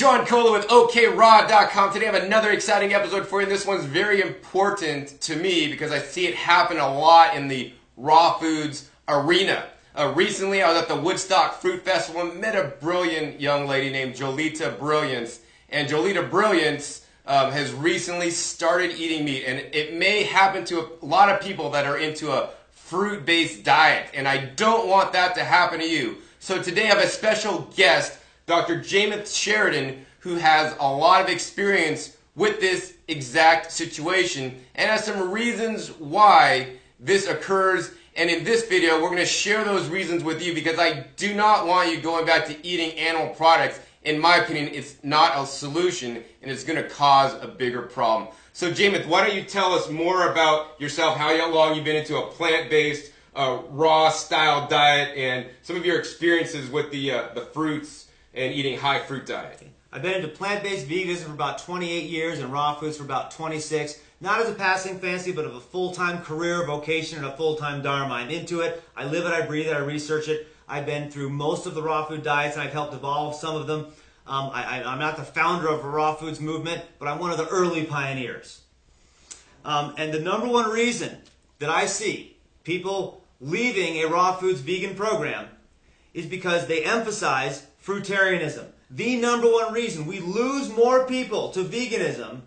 John Cola with OKRaw.com. Today I have another exciting episode for you. This one's very important to me because I see it happen a lot in the raw foods arena. Recently I was at the Woodstock Fruit Festival and met a brilliant young lady named Jolita Brilliance. And Jolita Brilliance has recently started eating meat. And it may happen to a lot of people that are into a fruit-based diet. And I don't want that to happen to you. So today I have a special guest, Dr. James Sheridan, who has a lot of experience with this exact situation and has some reasons why this occurs. And in this video, we're going to share those reasons with you because I do not want you going back to eating animal products. In my opinion, it's not a solution and it's going to cause a bigger problem. So James, why don't you tell us more about yourself, how long you've been into a plant-based, raw style diet and some of your experiences with the fruits and eating high fruit diet. I've been into plant-based veganism for about 28 years and raw foods for about 26. Not as a passing fancy, but of a full-time career, vocation, and a full-time dharma. I'm into it. I live it, I breathe it, I research it. I've been through most of the raw food diets and I've helped evolve some of them. I'm not the founder of a raw foods movement, but I'm one of the early pioneers. And the number one reason that I see people leaving a raw foods vegan program is because they emphasize fruitarianism. The number one reason we lose more people to veganism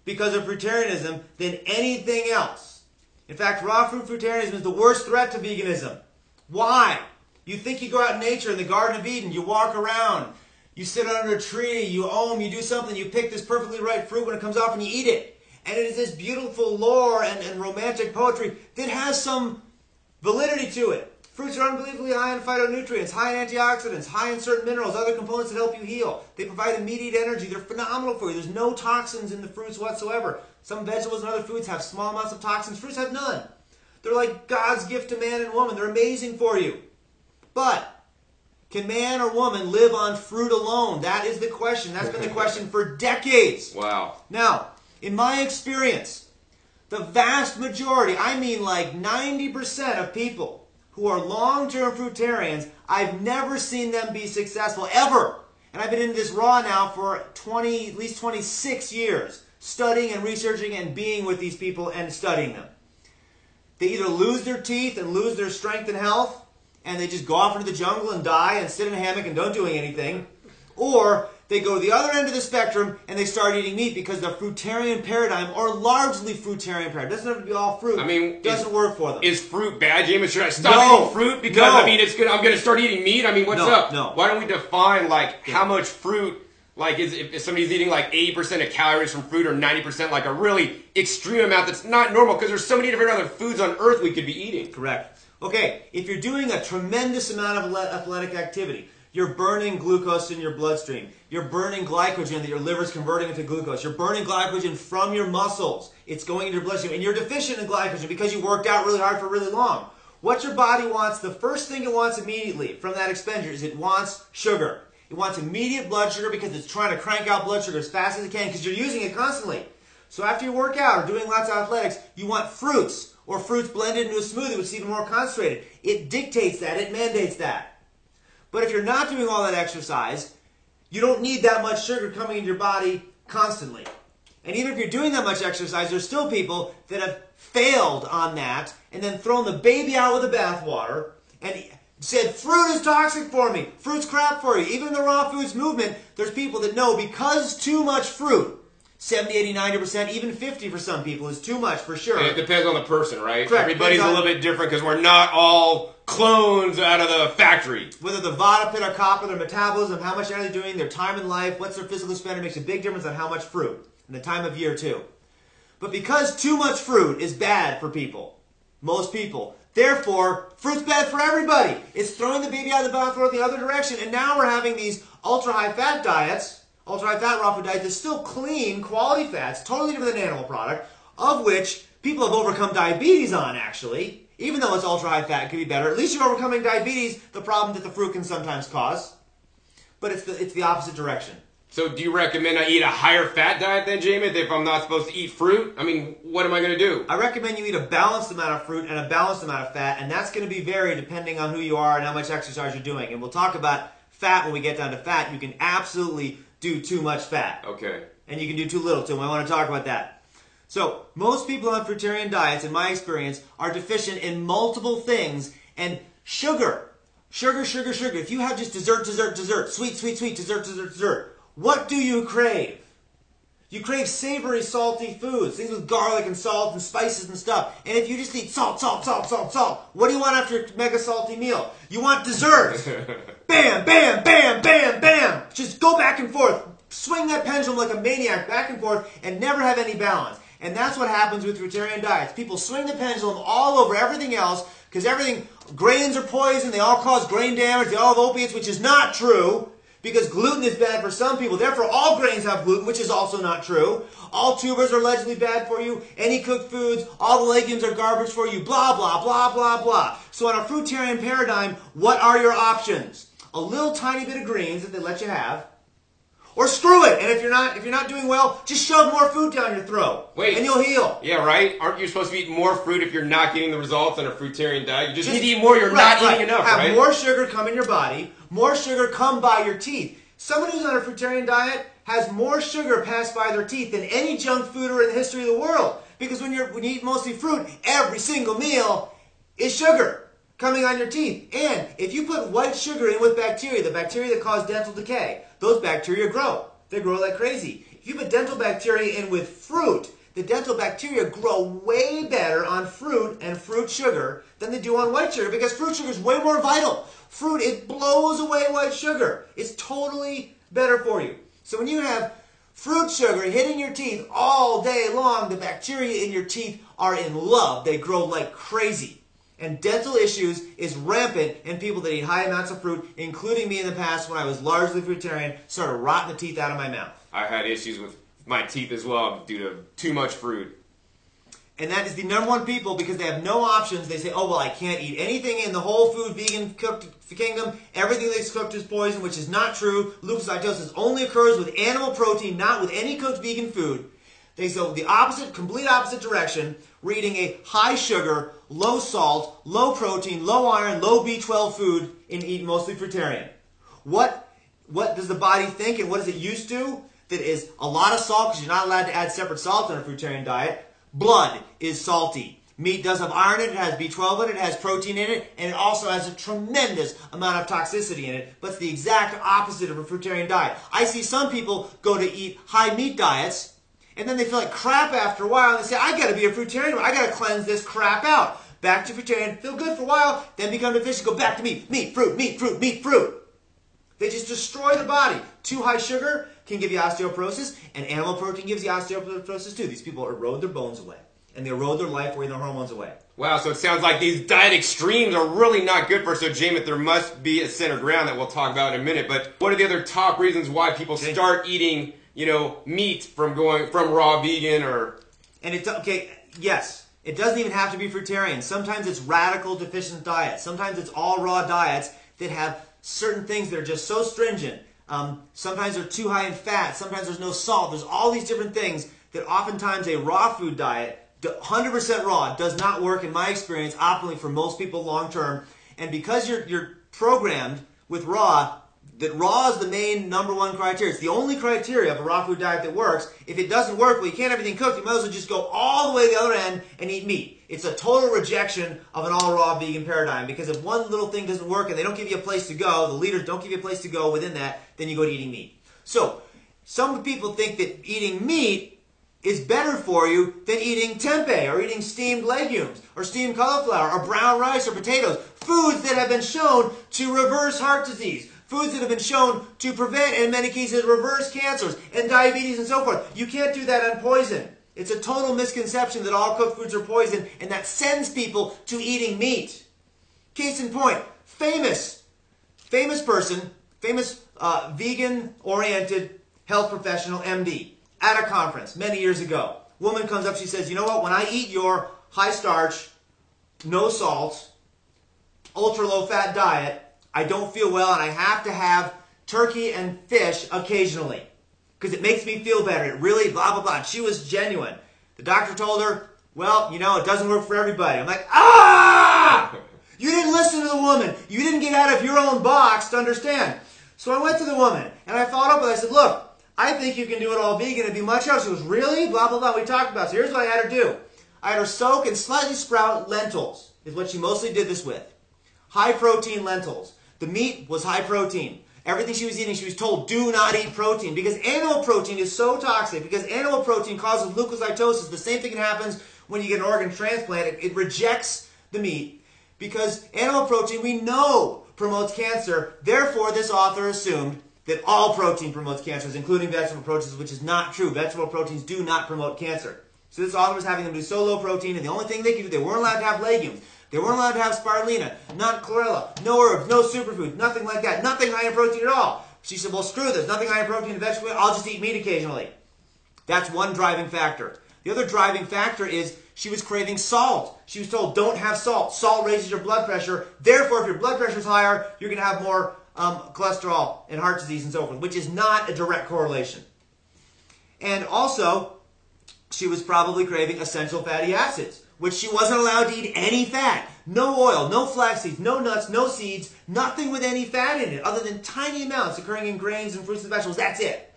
because of fruitarianism than anything else. In fact, raw fruit fruitarianism is the worst threat to veganism. Why? You think you go out in nature in the Garden of Eden, you walk around, you sit under a tree, you ohm, you do something, you pick this perfectly ripe fruit when it comes off and you eat it. And it is this beautiful lore and romantic poetry that has some validity to it. Fruits are unbelievably high in phytonutrients, high in antioxidants, high in certain minerals, other components that help you heal. They provide immediate energy. They're phenomenal for you. There's no toxins in the fruits whatsoever. Some vegetables and other foods have small amounts of toxins. Fruits have none. They're like God's gift to man and woman. They're amazing for you. But can man or woman live on fruit alone? That is the question. That's been the question for decades. Wow. Now, in my experience, the vast majority, I mean like 90% of people who are long-term fruitarians, I've never seen them be successful, ever. And I've been in this raw now for at least 26 years, studying and researching and being with these people and studying them. They either lose their teeth and lose their strength and health, and they just go off into the jungle and die and sit in a hammock and don't do anything, or they go to the other end of the spectrum and they start eating meat because the fruitarian paradigm, or largely fruitarian paradigm, doesn't have to be all fruit. I mean, doesn't work for them. Is fruit bad, James? Should I stop eating fruit because I mean it's good? I'm going to start eating meat. I mean, what's up? No. Why don't we define like how much fruit? Like, if somebody's eating like 80% of calories from fruit or 90%, like a really extreme amount that's not normal because there's so many different other foods on earth we could be eating. Correct. Okay, if you're doing a tremendous amount of athletic activity, you're burning glucose in your bloodstream. You're burning glycogen that your liver's converting into glucose. You're burning glycogen from your muscles. It's going into your bloodstream. And you're deficient in glycogen because you worked out really hard for really long. What your body wants, the first thing it wants immediately from that expenditure is it wants sugar. It wants immediate blood sugar because it's trying to crank out blood sugar as fast as it can because you're using it constantly. So after you work out or doing lots of athletics, you want fruits or fruits blended into a smoothie which is even more concentrated. It dictates that. It mandates that. But if you're not doing all that exercise, you don't need that much sugar coming into your body constantly. And even if you're doing that much exercise, there's still people that have failed on that and then thrown the baby out with the bathwater and said, fruit is toxic for me. Fruit's crap for you. Even in the raw foods movement, there's people that know because too much fruit, 70, 80, 90%, even 50 for some people is too much for sure. And it depends on the person, right? Correct. Everybody's a little bit different because we're not all clones out of the factory. Whether the vata, pitta, kapha, their metabolism, how much are they doing, their time in life, what's their physical spend, makes a big difference on how much fruit and the time of year too. But because too much fruit is bad for people, most people, therefore fruit's bad for everybody. It's throwing the baby out of the bathwater the other direction, and now we're having these ultra-high fat diets, ultra-high fat raw food diets that still clean quality fats, totally different than an animal product, of which people have overcome diabetes on actually. Even though it's ultra-high fat, it could be better. At least you're overcoming diabetes, the problem that the fruit can sometimes cause. But it's the opposite direction. So do you recommend I eat a higher fat diet then, James, if I'm not supposed to eat fruit? I mean, what am I going to do? I recommend you eat a balanced amount of fruit and a balanced amount of fat, and that's going to be varied depending on who you are and how much exercise you're doing. And we'll talk about fat when we get down to fat. You can absolutely do too much fat. Okay. And you can do too little too. I want to talk about that. So, most people on fruitarian diets, in my experience, are deficient in multiple things. And sugar. Sugar. If you have just dessert, sweet, dessert, what do you crave? You crave savory, salty foods, things with garlic and salt and spices and stuff. And if you just eat salt, what do you want after a mega salty meal? You want dessert. Bam, bam, bam, bam, bam. Just go back and forth. Swing that pendulum like a maniac back and forth and never have any balance. And that's what happens with fruitarian diets. People swing the pendulum all over everything else because grains are poison, they all cause grain damage, they all have opiates, which is not true. Because gluten is bad for some people. Therefore, all grains have gluten, which is also not true. All tubers are allegedly bad for you. Any cooked foods, all the legumes are garbage for you. Blah, blah, blah, blah, blah. So in a fruitarian paradigm, what are your options? A little tiny bit of greens that they let you have. Or screw it. And if you're not doing well, just shove more food down your throat. Wait. And you'll heal. Yeah, right? Aren't you supposed to eat more fruit if you're not getting the results on a fruitarian diet? You just need to eat more. You're not eating enough, right? Have more sugar come in your body. More sugar come by your teeth. Someone who's on a fruitarian diet has more sugar pass by their teeth than any junk fooder in the history of the world. Because when you eat mostly fruit, every single meal is sugar coming on your teeth. And if you put white sugar in with bacteria, the bacteria that cause dental decay, those bacteria grow. They grow like crazy. If you put dental bacteria in with fruit, the dental bacteria grow way better on fruit and fruit sugar than they do on white sugar because fruit sugar is way more vital. Fruit, it blows away white sugar. It's totally better for you. So when you have fruit sugar hitting your teeth all day long, the bacteria in your teeth are in love. They grow like crazy. And dental issues is rampant in people that eat high amounts of fruit, including me in the past when I was largely fruitarian, started rotting the teeth out of my mouth. I had issues with my teeth as well due to too much fruit. And that is the number one people because they have no options. They say, oh, well, I can't eat anything in the whole food vegan cooked kingdom. Everything that's cooked is poison, which is not true. Leukocytosis only occurs with animal protein, not with any cooked vegan food. They go the opposite, complete opposite direction. We're eating a high sugar, low salt, low protein, low iron, low B12 food and eat mostly fruitarian. What does the body think and what is it used to? That is a lot of salt because you're not allowed to add separate salt on a fruitarian diet. Blood is salty. Meat does have iron in it, it has B12 in it, it has protein in it, and it also has a tremendous amount of toxicity in it, but it's the exact opposite of a fruitarian diet. I see some people go to eat high meat diets, and then they feel like crap after a while, and they say, I gotta be a fruitarian, I gotta cleanse this crap out. Back to fruitarian, feel good for a while, then become deficient, go back to meat, fruit. They just destroy the body. Too high sugar can give you osteoporosis, and animal protein gives you osteoporosis too. These people erode their bones away, and they erode their life away and their hormones away. Wow, so it sounds like these diet extremes are really not good for us. So, Jamin, there must be a center ground that we'll talk about in a minute. But what are the other top reasons why people start eating, meat from raw vegan or? And it's okay. Yes, it doesn't even have to be fruitarian. Sometimes it's radical deficient diets. Sometimes it's all raw diets that have certain things that are just so stringent. Sometimes they're too high in fat. Sometimes there's no salt. There's all these different things that oftentimes a raw food diet, 100% raw, does not work in my experience optimally for most people long term. And because you're programmed with raw, that raw is the main number one criteria. It's the only criteria of a raw food diet that works. If it doesn't work, well, you can't have everything cooked. You might as well just go all the way to the other end and eat meat. It's a total rejection of an all-raw vegan paradigm because if one little thing doesn't work and they don't give you a place to go, the leaders don't give you a place to go within that, then you go to eating meat. So, some people think that eating meat is better for you than eating tempeh or eating steamed legumes or steamed cauliflower or brown rice or potatoes. Foods that have been shown to reverse heart disease. Foods that have been shown to prevent, in many cases, reverse cancers and diabetes and so forth. You can't do that on poison. It's a total misconception that all cooked foods are poison, and that sends people to eating meat. Case in point, famous person, vegan-oriented health professional, MD, at a conference many years ago. Woman comes up, she says, you know what, when I eat your high-starch, no salt, ultra-low-fat diet, I don't feel well, and I have to have turkey and fish occasionally. Because it makes me feel better. It really blah, blah, blah. She was genuine. The doctor told her, well, it doesn't work for everybody. I'm like, ah! You didn't listen to the woman. You didn't get out of your own box to understand. So I went to the woman, and I followed up with her. I said, look, I think you can do it all vegan. It'd be much healthier. She goes, really? Blah, blah, blah. We talked about it. So here's what I had her do. I had her soak and slightly sprout lentils, is what she mostly did this with. High protein lentils. The meat was high protein. Everything she was eating, she was told, do not eat protein. Because animal protein is so toxic. Because animal protein causes leukocytosis. The same thing happens when you get an organ transplant. It rejects the meat. Because animal protein, we know, promotes cancer. Therefore, this author assumed that all protein promotes cancers, including vegetable proteins, which is not true. Vegetable proteins do not promote cancer. So this author was having them do so low protein, and the only thing they could do, they weren't allowed to have legumes. They weren't allowed to have spirulina, not chlorella, no herbs, no superfoods, nothing like that, nothing high in protein at all. She said, well, screw this, nothing high in protein in vegetable, I'll just eat meat occasionally. That's one driving factor. The other driving factor is she was craving salt. She was told, don't have salt. Salt raises your blood pressure. Therefore, if your blood pressure is higher, you're going to have more cholesterol and heart disease and so forth, which is not a direct correlation. And also, she was probably craving essential fatty acids, which she wasn't allowed to eat any fat. No oil, no flax seeds, no nuts, no seeds, nothing with any fat in it, other than tiny amounts occurring in grains and fruits and vegetables. That's it.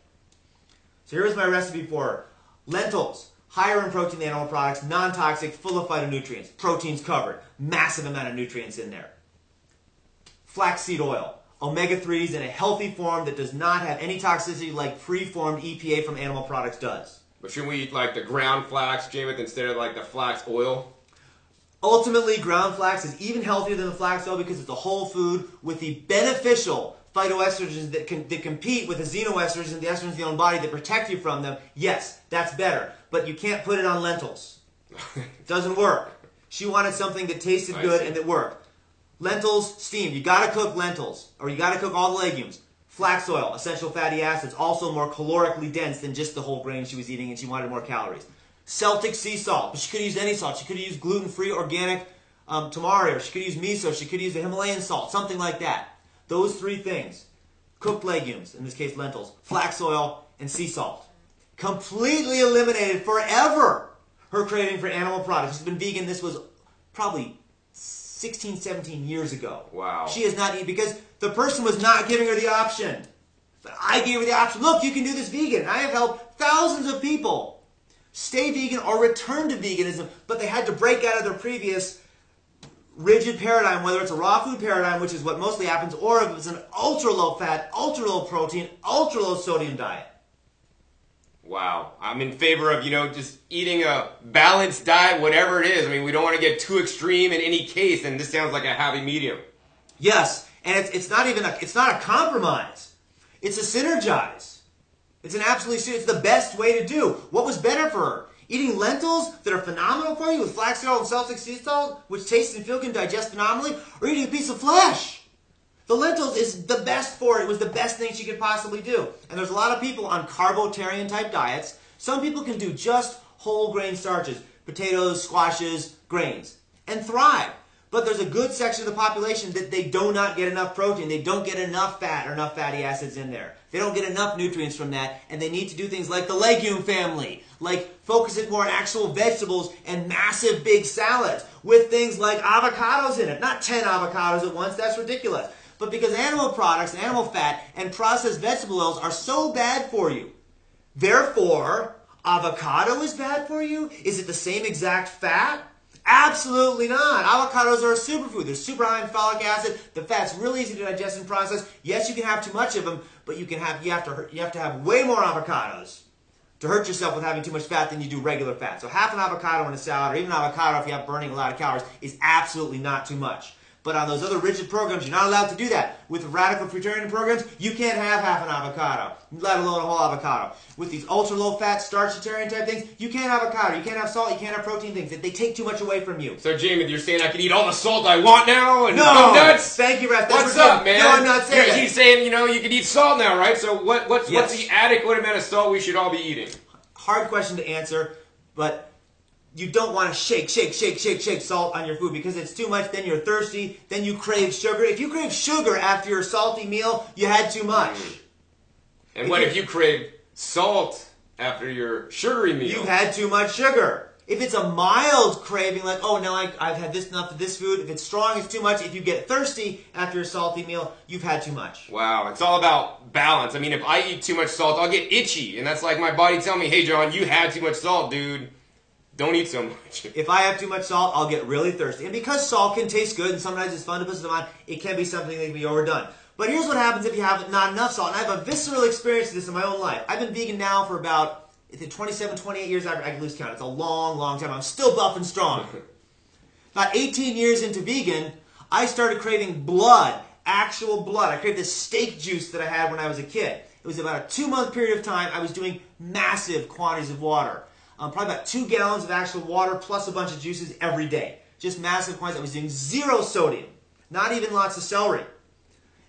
So here's my recipe for her. Lentils, higher in protein than animal products, non-toxic, full of phytonutrients. Protein's covered. Massive amount of nutrients in there. Flaxseed oil, omega-3s in a healthy form that does not have any toxicity like pre-formed EPA from animal products does. But shouldn't we eat like the ground flax, Jameith, instead of like the flax oil? Ultimately, ground flax is even healthier than the flax oil because it's a whole food with the beneficial phytoestrogens that compete with the xenoestrogens and the estrogens in the own body that protect you from them. Yes, that's better. But you can't put it on lentils. It doesn't work. She wanted something that tasted good and that worked. Lentils, steamed. You got to cook lentils, or you got to cook all the legumes. Flax oil, essential fatty acids, also more calorically dense than just the whole grain she was eating, and she wanted more calories. Celtic sea salt, but she could have used any salt. She could have used gluten-free organic tamari, or she could use miso, she could use the Himalayan salt, something like that. Those three things, cooked legumes, in this case lentils, flax oil, and sea salt, completely eliminated forever her craving for animal products. She's been vegan, this was probably 16, 17 years ago. Wow. She has not eaten because the person was not giving her the option. But I gave her the option. Look, you can do this vegan. I have helped thousands of people stay vegan or return to veganism, but they had to break out of their previous rigid paradigm, whether it's a raw food paradigm, which is what mostly happens, or if it's an ultra low fat, ultra low protein, ultra low sodium diet. Wow. I'm in favor of, just eating a balanced diet, whatever it is. I mean, we don't want to get too extreme in any case, and this sounds like a happy medium. Yes, and it's not a compromise. It's a synergize. It's it's the best way to do. What was better for her? Eating lentils that are phenomenal for you with flax oil and Celtic sea salt, which tastes and feel good and digest phenomenally, or eating a piece of flesh? The lentils is the best for it. It was the best thing she could possibly do. And there's a lot of people on carbotarian type diets. Some people can do just whole grain starches, potatoes, squashes, grains, and thrive. But there's a good section of the population that they do not get enough protein. They don't get enough fat or enough fatty acids in there. They don't get enough nutrients from that, and they need to do things like the legume family, like focus it more on actual vegetables and massive big salads with things like avocados in it. Not 10 avocados at once, that's ridiculous. But because animal products, animal fat, and processed vegetable oils are so bad for you, therefore, avocado is bad for you? Is it the same exact fat? Absolutely not. Avocados are a superfood. They're super high in folic acid. The fat's really easy to digest and process. Yes, you can have too much of them, but you have to have way more avocados to hurt yourself with having too much fat than you do regular fat. So half an avocado in a salad, or even avocado if you have burning a lot of calories, is absolutely not too much. But on those other rigid programs, you're not allowed to do that. With radical fruitarian programs, you can't have half an avocado, let alone a whole avocado. With these ultra-low-fat, starchitarian type things, you can't have avocado, you can't have salt, you can't have protein things. They take too much away from you. So, Jameith, you're saying I can eat all the salt I want now and no go nuts? Thank you, Russ. What's up, man? No, I'm not saying that. He's saying, you can eat salt now, right? So what's the adequate amount of salt we should all be eating? Hard question to answer, but you don't want to shake salt on your food because it's too much. Then you're thirsty. Then you crave sugar. If you crave sugar after your salty meal, you had too much. And what if you crave salt after your sugary meal? You had too much sugar. If it's a mild craving, like, oh, now I've had this enough of this food. If it's strong, it's too much. If you get thirsty after a salty meal, you've had too much. Wow, it's all about balance. I mean, if I eat too much salt, I'll get itchy. And that's like my body telling me, hey, John, you had too much salt, dude. Don't eat so much. If I have too much salt, I'll get really thirsty. And because salt can taste good and sometimes it's fun to put stuff on, it can be something that can be overdone. But here's what happens if you have not enough salt. And I have a visceral experience of this in my own life. I've been vegan now for about 27, 28 years. I can lose count. It's a long, long time. I'm still buff and strong. About 18 years into vegan, I started craving blood, actual blood. I craved this steak juice that I had when I was a kid. It was about a 2-month period of time. I was doing massive quantities of water. Probably about 2 gallons of actual water plus a bunch of juices every day. Just massive quantities. I was doing 0 sodium. Not even lots of celery.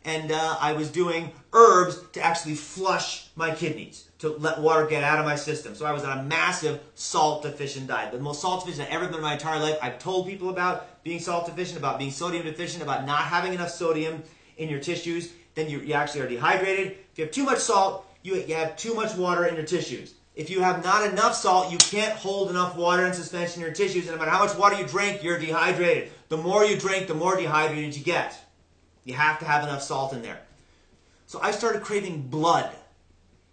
And I was doing herbs to actually flush my kidneys, to let water get out of my system. So I was on a massive salt-deficient diet. The most salt-deficient I've ever been in my entire life. I've told people about being salt-deficient, about being sodium-deficient, about not having enough sodium in your tissues. Then you actually are dehydrated. If you have too much salt, you have too much water in your tissues. If you have not enough salt, you can't hold enough water in suspension in your tissues. And no matter how much water you drink, you're dehydrated. The more you drink, the more dehydrated you get. You have to have enough salt in there. So I started craving blood.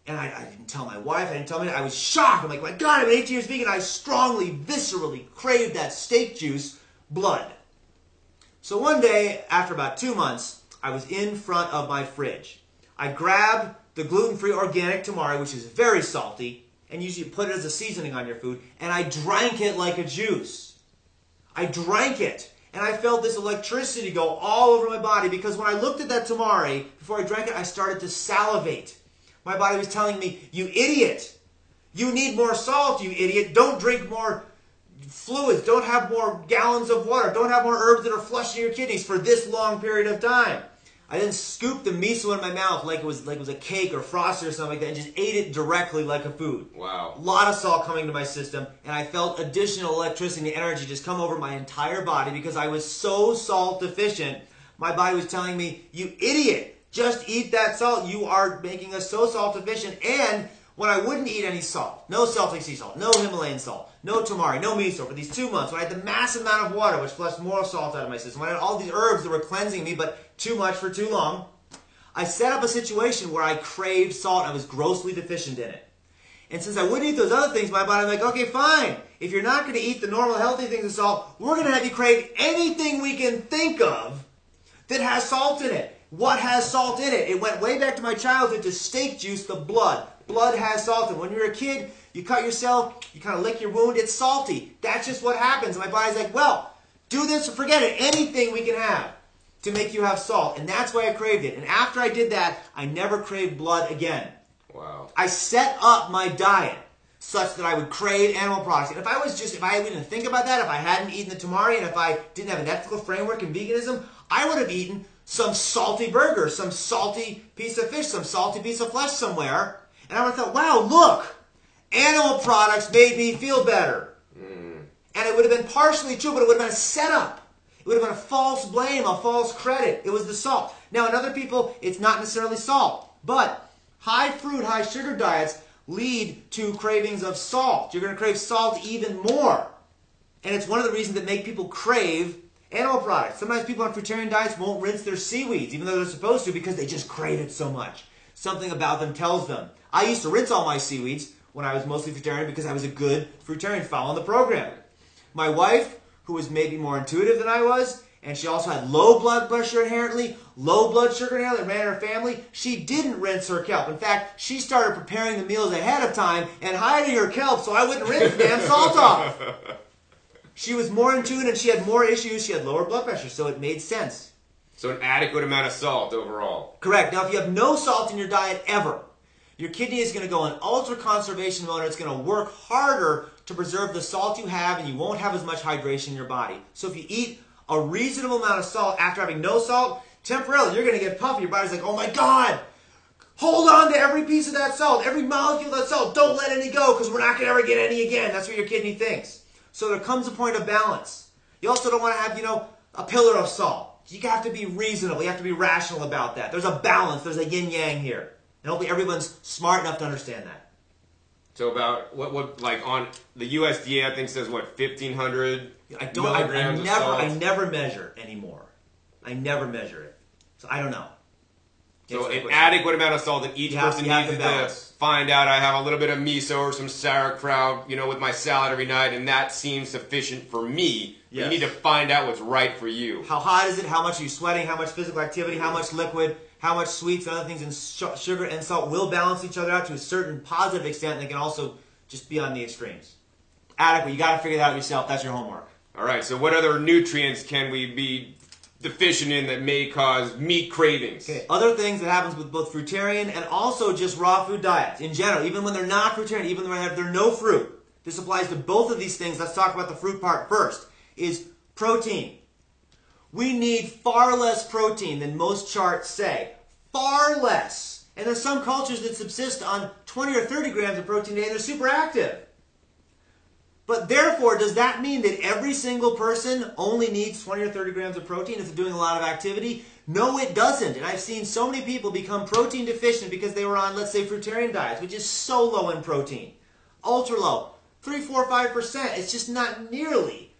And I didn't tell my wife, I didn't tell me. I was shocked. I'm like, my God, I'm 18 years vegan. I strongly, viscerally craved that steak juice, blood. So one day, after about 2 months, I was in front of my fridge. I grabbed the gluten-free organic tamari, which is very salty, and usually put it as a seasoning on your food, and I drank it like a juice. I drank it. And I felt this electricity go all over my body because when I looked at that tamari, before I drank it, I started to salivate. My body was telling me, you idiot. You need more salt, you idiot. Don't drink more fluids. Don't have more gallons of water. Don't have more herbs that are flushing your kidneys for this long period of time. I then scooped the miso in my mouth like it was a cake or frosty or something like that and just ate it directly like a food. Wow. A lot of salt coming to my system, and I felt additional electricity and energy just come over my entire body because I was so salt deficient. My body was telling me, you idiot, just eat that salt. You are making us so salt deficient. And when I wouldn't eat any salt, no Celtic sea salt, no Himalayan salt, no tamari, no miso for these 2 months, when I had the massive amount of water which flushed more salt out of my system, when I had all these herbs that were cleansing me but too much for too long, I set up a situation where I craved salt and I was grossly deficient in it. And since I wouldn't eat those other things, my body was like, okay, fine. If you're not going to eat the normal healthy things of salt, we're going to have you crave anything we can think of that has salt in it. What has salt in it? It went way back to my childhood to steak juice, the blood. Blood has salt in it. When you're a kid, you cut yourself, you kind of lick your wound, it's salty. That's just what happens. And my body's like, well, do this or forget it. Anything we can have to make you have salt. And that's why I craved it. And after I did that, I never craved blood again. Wow. I set up my diet such that I would crave animal products. And if I didn't think about that, if I hadn't eaten the tamari, and if I didn't have an ethical framework in veganism, I would have eaten some salty burger, some salty piece of fish, some salty piece of flesh somewhere. And I would have thought, wow, look, animal products made me feel better. And it would have been partially true, but it would have been a setup. It would have been a false blame, a false credit. It was the salt. Now, in other people, it's not necessarily salt. But high fruit, high sugar diets lead to cravings of salt. You're going to crave salt even more. And it's one of the reasons that make people crave animal products. Sometimes people on fruitarian diets won't rinse their seaweeds, even though they're supposed to, because they just crave it so much. Something about them tells them. I used to rinse all my seaweeds when I was mostly fruitarian because I was a good fruitarian following the program. My wife, who was maybe more intuitive than I was, and she also had low blood pressure inherently, low blood sugar inherently, and ran her family, she didn't rinse her kelp. In fact, she started preparing the meals ahead of time and hiding her kelp so I wouldn't rinse the damn salt off. She was more intuitive and she had more issues. She had lower blood pressure, so it made sense. So an adequate amount of salt overall. Correct. Now, if you have no salt in your diet ever, your kidney is going to go in ultra conservation mode and it's going to work harder to preserve the salt you have, and you won't have as much hydration in your body. So if you eat a reasonable amount of salt after having no salt, temporarily you're going to get puffy. Your body's like, oh my God, hold on to every piece of that salt, every molecule of that salt. Don't let any go because we're not going to ever get any again. That's what your kidney thinks. So there comes a point of balance. You also don't want to have, a pillar of salt. You have to be reasonable. You have to be rational about that. There's a balance. There's a yin-yang here. And hopefully everyone's smart enough to understand that. So about what like on the USDA I think says what 1,500 milligrams of salt. I never measure anymore. I never measure it, so I don't know. So an adequate amount of salt that each person needs to find out. I have a little bit of miso or some sauerkraut, with my salad every night, and that seems sufficient for me. Yes. You need to find out what's right for you. How hot is it? How much are you sweating? How much physical activity? How much liquid? How much sweets and other things? And sugar and salt will balance each other out to a certain positive extent. They can also just be on the extremes. Adequate. You got to figure that out yourself. That's your homework. All right. So what other nutrients can we be deficient in that may cause meat cravings? Okay, other things that happens with both fruitarian and also just raw food diets in general, even when they're not fruitarian, even when they're no fruit. This applies to both of these things. Let's talk about the fruit part first, is protein. We need far less protein than most charts say. Far less. And there's some cultures that subsist on 20 or 30 grams of protein a day and they're super active. But therefore, does that mean that every single person only needs 20 or 30 grams of protein if they're doing a lot of activity? No, it doesn't. And I've seen so many people become protein deficient because they were on, let's say, fruitarian diets, which is so low in protein. Ultra low. 3, 4, 5%. It's just not nearly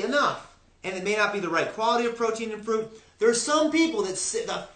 enough. And it may not be the right quality of protein in fruit. There are some people, a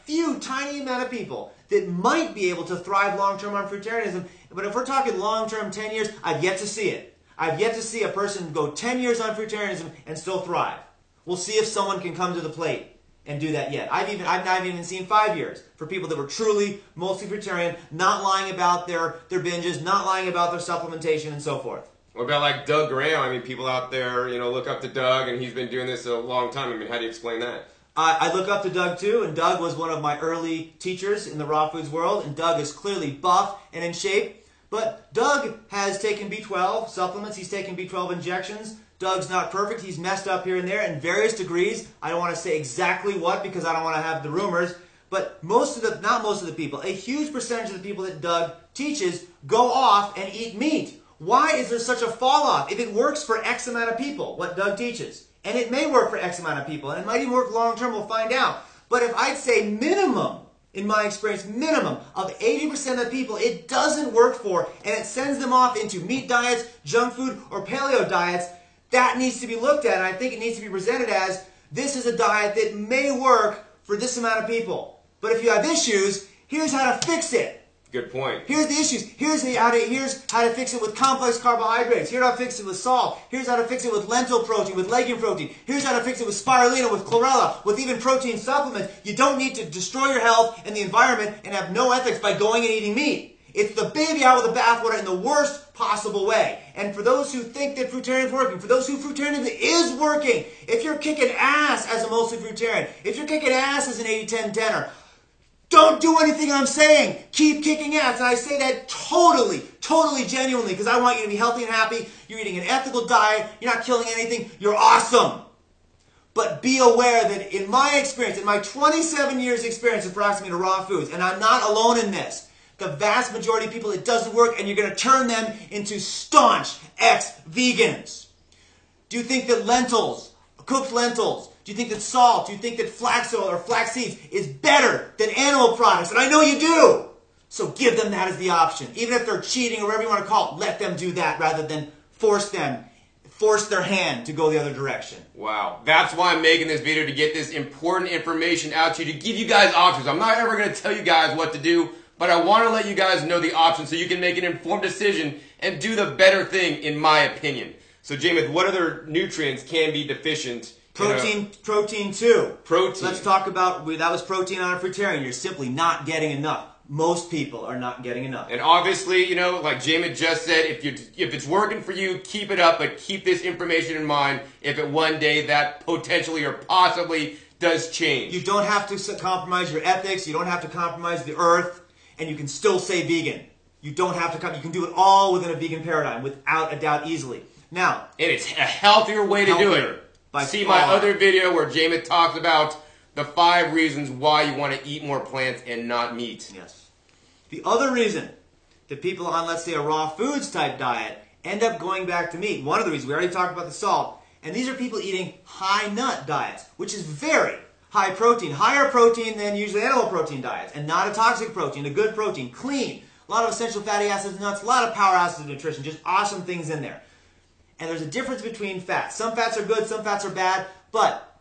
few tiny amount of people, that might be able to thrive long-term on fruitarianism. But if we're talking long-term, 10 years, I've yet to see it. I've yet to see a person go 10 years on fruitarianism and still thrive. We'll see if someone can come to the plate and do that yet. I've not even seen 5 years for people that were truly mostly fruitarian, not lying about their binges, not lying about their supplementation, and so forth. What about like Doug Graham? I mean, people out there, look up to Doug, and he's been doing this a long time. I mean, how do you explain that? I look up to Doug too, and Doug was one of my early teachers in the raw foods world, and Doug is clearly buff and in shape. But Doug has taken B12 supplements. He's taken B12 injections. Doug's not perfect. He's messed up here and there in various degrees. I don't want to say exactly what because I don't want to have the rumors. But not most of the people, a huge percentage of the people that Doug teaches go off and eat meat. Why is there such a fall off? If it works for X amount of people, what Doug teaches, and it may work for X amount of people, and it might even work long term, we'll find out. But if I'd say minimum, in my experience, minimum of 80% of people it doesn't work for, and it sends them off into meat diets, junk food, or paleo diets, that needs to be looked at, and I think it needs to be presented as, this is a diet that may work for this amount of people. But if you have issues, here's how to fix it. Good point. Here's the issues. Here's how to fix it with complex carbohydrates. Here's how to fix it with salt. Here's how to fix it with lentil protein, with legume protein. Here's how to fix it with spirulina, with chlorella, with even protein supplements. You don't need to destroy your health and the environment and have no ethics by going and eating meat. It's the baby out with the bathwater in the worst possible way. And for those who think that fruitarian is working, for those who fruitarianism is working, if you're kicking ass as a mostly fruitarian, if you're kicking ass as an 80-10-10er, don't do anything I'm saying. Keep kicking ass. And I say that totally genuinely because I want you to be healthy and happy. You're eating an ethical diet. You're not killing anything. You're awesome. But be aware that in my experience, in my 27 years experience approximately to raw foods, and I'm not alone in this, the vast majority of people it doesn't work and you're going to turn them into staunch ex-vegans. Do you think that cooked lentils, do you think that salt, do you think that flax oil or flax seeds is better than animal products? And I know you do. So give them that as the option. Even if they're cheating or whatever you want to call it, let them do that rather than force their hand to go the other direction. Wow. That's why I'm making this video, to get this important information out to you, to give you guys options. I'm not ever going to tell you guys what to do, but I want to let you guys know the options so you can make an informed decision and do the better thing, in my opinion. So, Jameis, what other nutrients can be deficient? Protein too. Protein. Let's talk about, that was protein on a fruitarian. You're simply not getting enough. Most people are not getting enough. And obviously, like Jameis just said, if it's working for you, keep it up, but keep this information in mind if it one day that potentially or possibly does change. You don't have to compromise your ethics. You don't have to compromise the earth, and you can still say vegan. You don't have to, you can do it all within a vegan paradigm without a doubt easily. Now, and it's a healthier way to do it. See my other video where Jameis talks about the 5 reasons why you want to eat more plants and not meat. Yes. The other reason that people on, let's say, a raw foods type diet end up going back to meat, one of the reasons, we already talked about the salt, and these are people eating high nut diets, which is very high protein, higher protein than usually animal protein diets, and not a toxic protein, a good protein, clean, a lot of essential fatty acids in nuts, a lot of powerhouses of nutrition, just awesome things in there. And there's a difference between fats. Some fats are good, some fats are bad, but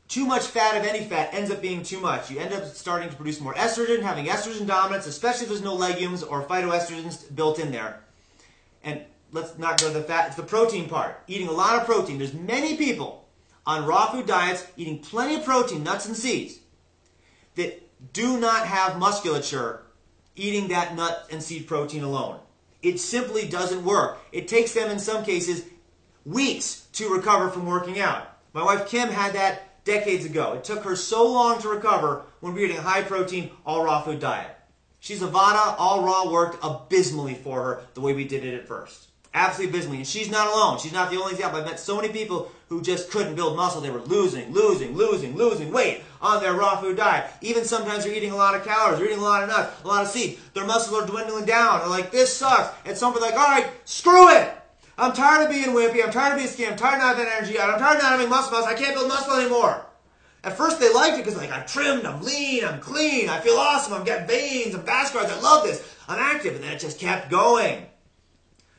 too much fat of any fat ends up being too much. You end up starting to produce more estrogen, having estrogen dominance, especially if there's no legumes or phytoestrogens built in there. And let's not go to the fat, it's the protein part. Eating a lot of protein. There's many people on raw food diets eating plenty of protein, nuts and seeds, that do not have musculature eating that nut and seed protein alone. It simply doesn't work. It takes them, in some cases, weeks to recover from working out. My wife Kim had that decades ago. It took her so long to recover when we were eating a high-protein, all-raw food diet. She's a Vada, all-raw worked abysmally for her the way we did it at first. Absolutely abysmally. And she's not alone. She's not the only example. I've met so many people who just couldn't build muscle. They were losing weight on their raw food diet. Even sometimes they're eating a lot of calories, they're eating a lot of nuts, a lot of seeds. Their muscles are dwindling down. They're like, this sucks. And some people are like, all right, screw it. I'm tired of being wimpy. I'm tired of being skinny. I'm tired of not having energy. I'm tired of not having muscle mass. I can't build muscle anymore. At first they liked it because like, I'm trimmed, I'm lean, I'm clean, I feel awesome, I'm getting veins, I'm vascularized, I love this, I'm active. And then it just kept going.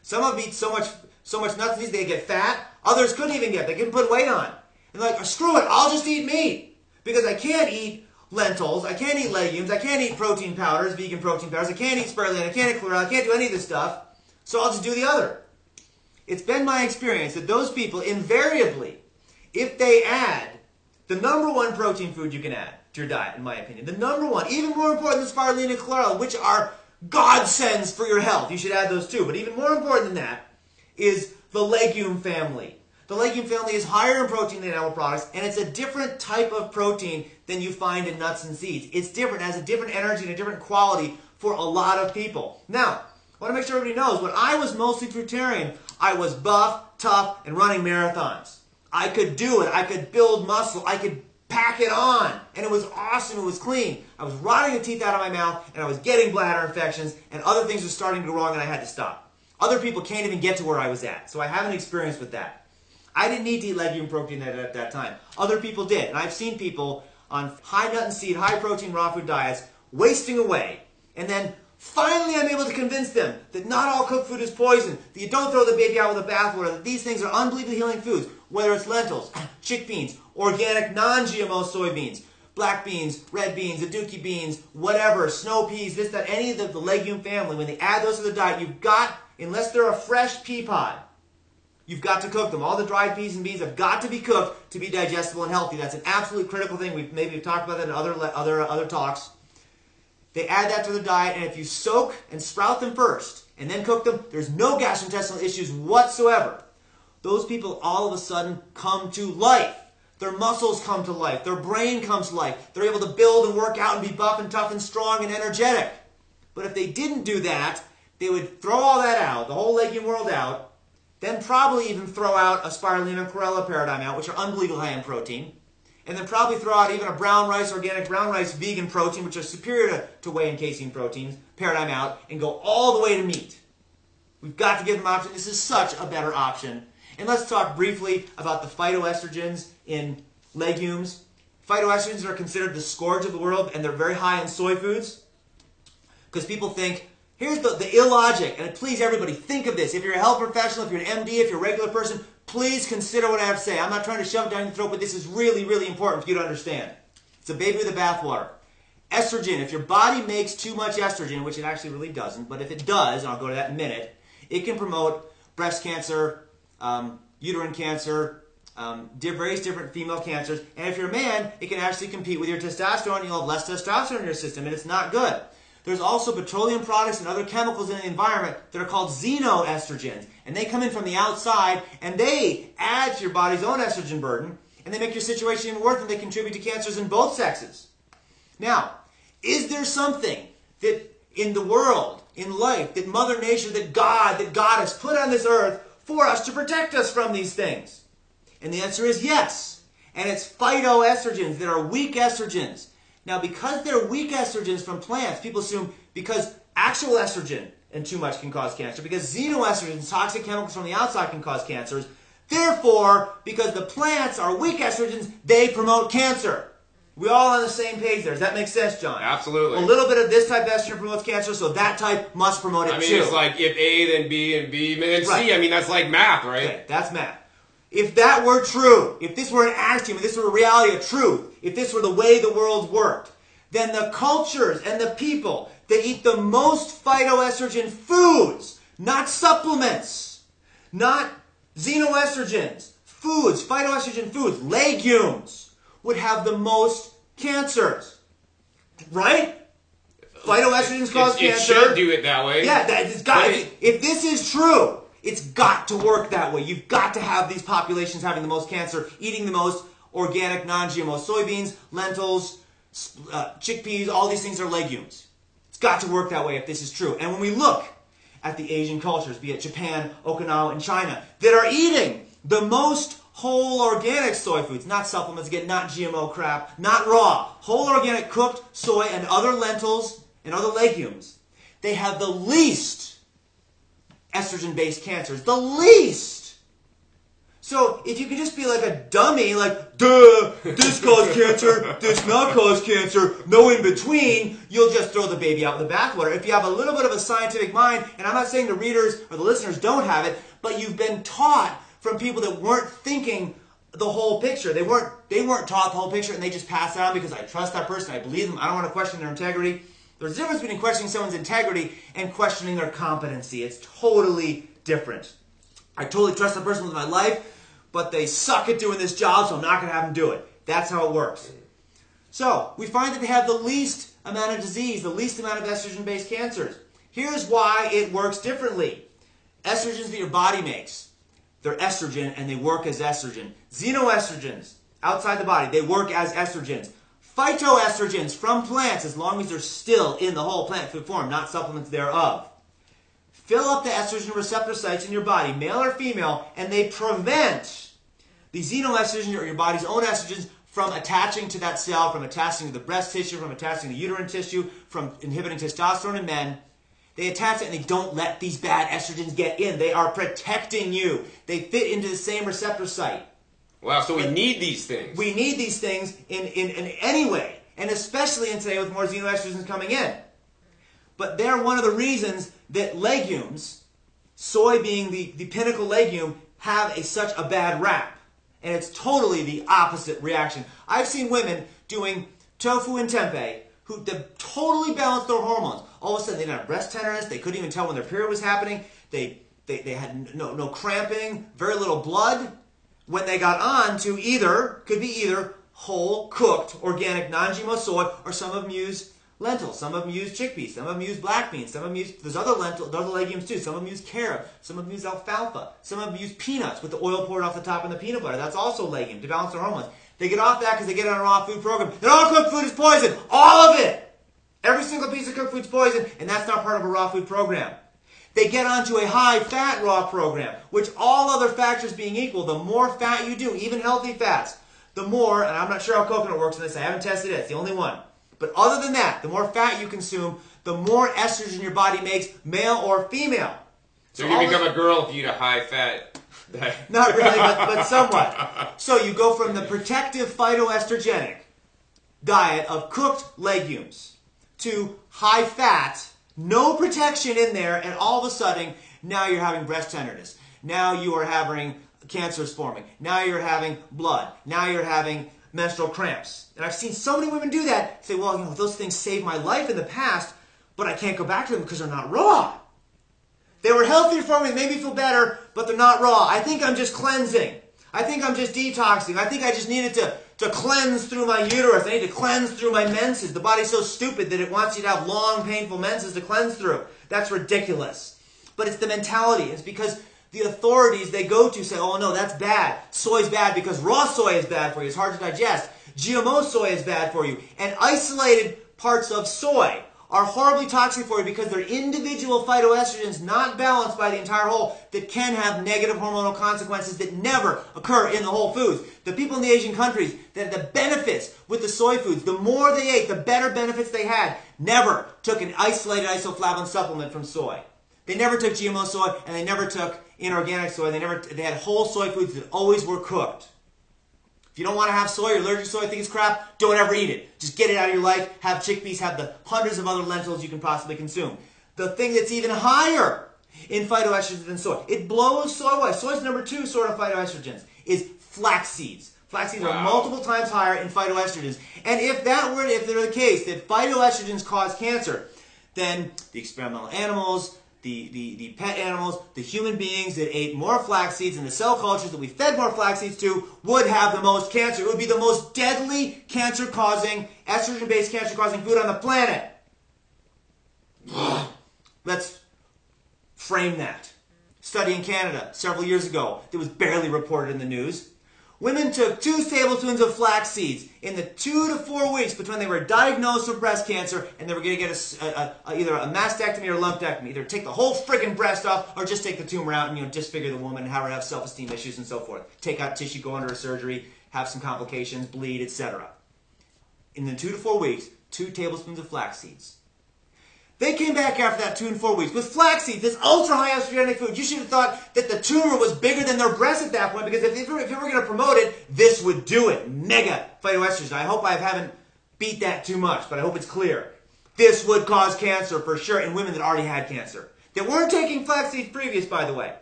Some of them eat so much nuts and seeds they get fat. Others couldn't even get, they couldn't put weight on. And they're like, oh, screw it, I'll just eat meat. Because I can't eat lentils, I can't eat legumes, I can't eat protein powders, vegan protein powders, I can't eat spirulina, I can't eat chlorella, I can't do any of this stuff. So I'll just do the other. It's been my experience that those people invariably, if they add the number one protein food you can add to your diet, in my opinion, the number one, even more important than spirulina and chlorella, which are godsends for your health. You should add those too. But even more important than that is the legume family. The legume family is higher in protein than animal products, and it's a different type of protein than you find in nuts and seeds. It's different, it has a different energy and a different quality for a lot of people. Now, I want to make sure everybody knows, when I was mostly fruitarian, I was buff, tough, and running marathons. I could do it. I could build muscle. I could pack it on. And it was awesome. It was clean. I was rotting the teeth out of my mouth, and I was getting bladder infections, and other things were starting to go wrong, and I had to stop. Other people can't even get to where I was at, so I have an experience with that. I didn't need to eat legume protein at that time. Other people did, and I've seen people on high nut and seed, high protein raw food diets wasting away, and then finally I'm able to convince them that not all cooked food is poison, that you don't throw the baby out with the bathwater, that these things are unbelievably healing foods, whether it's lentils, chickpeas, organic non-GMO soybeans, black beans, red beans, aduki beans, whatever, snow peas, this, that, any of the legume family, when they add those to the diet, you've got, unless they're a fresh pea pod, you've got to cook them. All the dried peas and beans have got to be cooked to be digestible and healthy. That's an absolutely critical thing. We've talked about that in other talks. They add that to the diet, and if you soak and sprout them first and then cook them, there's no gastrointestinal issues whatsoever. Those people all of a sudden come to life. Their muscles come to life. Their brain comes to life. They're able to build and work out and be buff and tough and strong and energetic. But if they didn't do that, they would throw all that out, the whole legume world out, then probably even throw out a spirulina and chlorella paradigm out, which are unbelievably high in protein, and then probably throw out even a brown rice, organic brown rice, vegan protein, which are superior to whey and casein proteins, paradigm out, and go all the way to meat. We've got to give them options. This is such a better option. And let's talk briefly about the phytoestrogens in legumes. Phytoestrogens are considered the scourge of the world, and they're very high in soy foods. Because people think, here's the illogic, and please everybody, think of this. If you're a health professional, if you're an MD, if you're a regular person, please consider what I have to say. I'm not trying to shove it down your throat, but this is really, really important for you to understand. It's a baby with the bathwater. Estrogen, if your body makes too much estrogen, which it actually really doesn't, but if it does, and I'll go to that in a minute, it can promote breast cancer, uterine cancer, various different female cancers. And if you're a man, it can actually compete with your testosterone. You'll have less testosterone in your system, and it's not good. There's also petroleum products and other chemicals in the environment that are called xenoestrogens. And they come in from the outside, and they add to your body's own estrogen burden, and they make your situation even worse, and they contribute to cancers in both sexes. Now, is there something that in the world, in life, that Mother Nature, that God has put on this earth for us to protect us from these things? And the answer is yes. And it's phytoestrogens that are weak estrogens. Now, because they're weak estrogens from plants, people assume because actual estrogen and too much can cause cancer, because xenoestrogens, toxic chemicals from the outside, can cause cancers. Therefore, because the plants are weak estrogens, they promote cancer. We all on the same page there. Does that make sense, John? Absolutely. A little bit of this type of estrogen promotes cancer, so that type must promote it too. I mean, it's like if A, then B, and B, then C. Right. I mean, that's like math, right? Okay, that's math. If that were true, if this were an axiom, if this were a reality of truth, if this were the way the world worked, then the cultures and the people that eat the most phytoestrogen foods, not supplements, not xenoestrogens, foods, phytoestrogen foods, legumes, would have the most cancers. Right? Phytoestrogens cause cancer. It should do it that way. Yeah, it's got. If this is true, it's got to work that way. You've got to have these populations having the most cancer, eating the most organic, non-GMO soybeans, lentils, chickpeas, all these things are legumes. It's got to work that way if this is true. And when we look at the Asian cultures, be it Japan, Okinawa, and China, that are eating the most whole organic soy foods, not supplements, again, not GMO crap, not raw, whole organic cooked soy and other lentils and other legumes, they have the least estrogen-based cancers. The least! So if you can just be like a dummy, like, duh, this caused cancer, this not cause cancer, no in between, you'll just throw the baby out with the bathwater. If you have a little bit of a scientific mind, and I'm not saying the readers or the listeners don't have it, but you've been taught from people that weren't thinking the whole picture. They weren't taught the whole picture, and they just pass it on because I trust that person, I believe them, I don't want to question their integrity. There's a difference between questioning someone's integrity and questioning their competency. It's totally different. I totally trust the person with my life, but they suck at doing this job, so I'm not going to have them do it. That's how it works. So, we find that they have the least amount of disease, the least amount of estrogen-based cancers. Here's why it works differently. Estrogens that your body makes, they're estrogen and they work as estrogen. Xenoestrogens, outside the body, they work as estrogens. Phytoestrogens from plants, as long as they're still in the whole plant food form, not supplements thereof, fill up the estrogen receptor sites in your body, male or female, and they prevent the xenoestrogens, or your body's own estrogens, from attaching to that cell, from attaching to the breast tissue, from attaching to the uterine tissue, from inhibiting testosterone in men. They attach it and they don't let these bad estrogens get in. They are protecting you. They fit into the same receptor site. Wow, so we need these things. We need these things in any way, and especially in today with more xenoestrogens coming in. But they're one of the reasons that legumes, soy being the pinnacle legume, have such a bad rap. And it's totally the opposite reaction. I've seen women doing tofu and tempeh who totally balanced their hormones. All of a sudden they didn't have breast tenderness, they couldn't even tell when their period was happening, they had no cramping, very little blood. When they got on to could be either whole, cooked, organic, non-GMO soy, or some of them use lentils, some of them use chickpeas, some of them use black beans, some of them use, there's other legumes too, some of them use carob, some of them use alfalfa, some of them use peanuts with the oil poured off the top and the peanut butter. That's also legume to balance their hormones. They get off that because they get on a raw food program. And all cooked food is poison. All of it. Every single piece of cooked food is poison, and that's not part of a raw food program. They get onto a high-fat raw program, which all other factors being equal, the more fat you do, even healthy fats, the more, and I'm not sure how coconut works in this, I haven't tested it, it's the only one. But other than that, the more fat you consume, the more estrogen your body makes, male or female. So you become a girl if you eat a high-fat diet. Not really, but somewhat. So you go from the protective phytoestrogenic diet of cooked legumes to high-fat, no protection in there, and all of a sudden, now you're having breast tenderness. Now you are having cancers forming. Now you're having blood. Now you're having menstrual cramps. And I've seen so many women do that, say, well, those things saved my life in the past, but I can't go back to them because they're not raw. They were healthier for me, made me feel better, but they're not raw. I think I'm just cleansing. I think I'm just detoxing. I think I just needed to cleanse through my uterus. I need to cleanse through my menses. The body's so stupid that it wants you to have long, painful menses to cleanse through. That's ridiculous. But it's the mentality. It's because the authorities they go to say, oh no, that's bad. Soy's bad because raw soy is bad for you. It's hard to digest. GMO soy is bad for you. And isolated parts of soy are horribly toxic for you because they're individual phytoestrogens not balanced by the entire whole that can have negative hormonal consequences that never occur in the whole foods. The people in the Asian countries that had the benefits with the soy foods, the more they ate, the better benefits they had, never took an isolated isoflavone supplement from soy. They never took GMO soy and they never took inorganic soy. They had whole soy foods that always were cooked. If you don't want to have soy, you're allergic to soy, think it's crap, don't ever eat it. Just get it out of your life, have chickpeas, have the hundreds of other lentils you can possibly consume. The thing that's even higher in phytoestrogens than soy, it blows soy away. Soy's number 2 sort of phytoestrogens, is flax seeds. Flax seeds are multiple times higher in phytoestrogens. And if they're the case, that phytoestrogens cause cancer, then the experimental animals, the pet animals, the human beings that ate more flax seeds and the cell cultures that we fed more flax seeds to would have the most cancer. It would be the most deadly cancer-causing, estrogen-based cancer-causing food on the planet. Let's frame that. Study in Canada several years ago that was barely reported in the news. Women took 2 tablespoons of flax seeds in the 2 to 4 weeks between they were diagnosed with breast cancer and they were going to get either a mastectomy or lumpectomy. Either take the whole friggin' breast off or just take the tumor out and disfigure the woman and have her have self-esteem issues and so forth. Take out tissue, go under a surgery, have some complications, bleed, etc. In the 2 to 4 weeks, 2 tablespoons of flax seeds. They came back after that 2 and 4 weeks with flax seeds, this ultra-high estrogenic food. You should have thought that the tumor was bigger than their breast at that point, because if you were going to promote it, this would do it. Mega phytoestrogen. I hope I haven't beat that too much, but I hope it's clear. This would cause cancer for sure in women that already had cancer. That weren't taking flax seeds previous, by the way.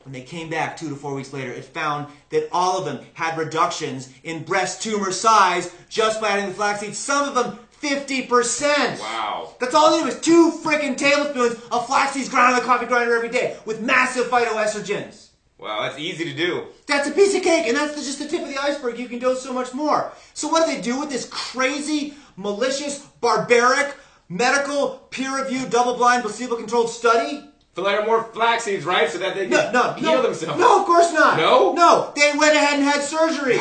When they came back 2 to 4 weeks later, it found that all of them had reductions in breast tumor size just by adding the flax seeds. Some of them 50%. Wow. That's all they did was 2 freaking tablespoons of flax seeds ground on the coffee grinder every day with massive phytoestrogens. Wow, that's easy to do. That's a piece of cake, and that's just the tip of the iceberg. You can do so much more. So what do they do with this crazy, malicious, barbaric, medical, peer-reviewed, double-blind, placebo-controlled study? Fill out more flax seeds, right? So that they can heal themselves. No, of course not. No? No, they went ahead and had surgery.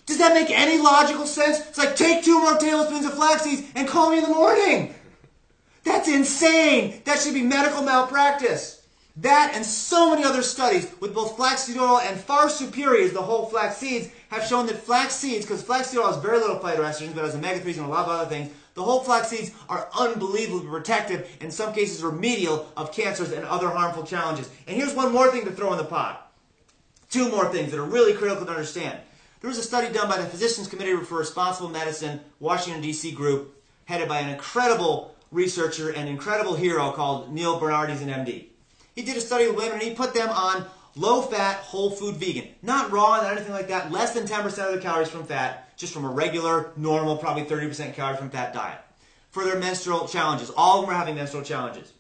Does that make any logical sense? It's like, take 2 more tablespoons of flax seeds and call me in the morning. That's insane. That should be medical malpractice. That and so many other studies with both flaxseed oil and far superior the whole flax seeds have shown that flax seeds, because flaxseed oil has very little phytoestrogens, but has omega-3s and a lot of other things, the whole flax seeds are unbelievably protective, in some cases remedial, of cancers and other harmful challenges. And here's one more thing to throw in the pot. 2 more things that are really critical to understand. There was a study done by the Physicians Committee for Responsible Medicine, Washington, D.C. group, headed by an incredible researcher and incredible hero called Neil Bernardes, an MD. He did a study with women and he put them on low-fat, whole food vegan. Not raw, not anything like that. Less than 10% of the calories from fat, just from a regular, normal, probably 30% calorie from fat diet. For their menstrual challenges. All of them were having menstrual challenges.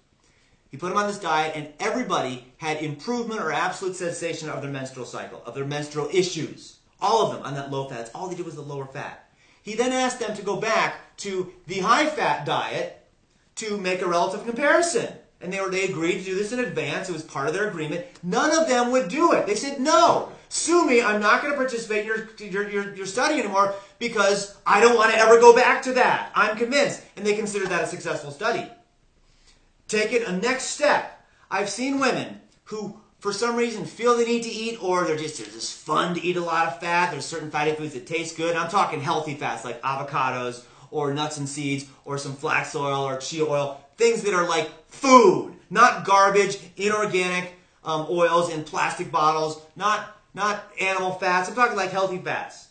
He put them on this diet and everybody had improvement or absolute cessation of their menstrual cycle, of their menstrual issues. All of them on that low fat. All they did was the lower fat. He then asked them to go back to the high-fat diet to make a relative comparison. And they agreed to do this in advance. It was part of their agreement. None of them would do it. They said, no, sue me. I'm not going to participate in your study anymore because I don't want to ever go back to that. I'm convinced. And they considered that a successful study. Take it a next step. I've seen women who, for some reason, feel they need to eat, or they're just fun to eat a lot of fat. There's certain fatty foods that taste good. I'm talking healthy fats like avocados or nuts and seeds or some flax oil or chia oil. Things that are like food, not garbage, inorganic oils in plastic bottles, not animal fats. I'm talking like healthy fats.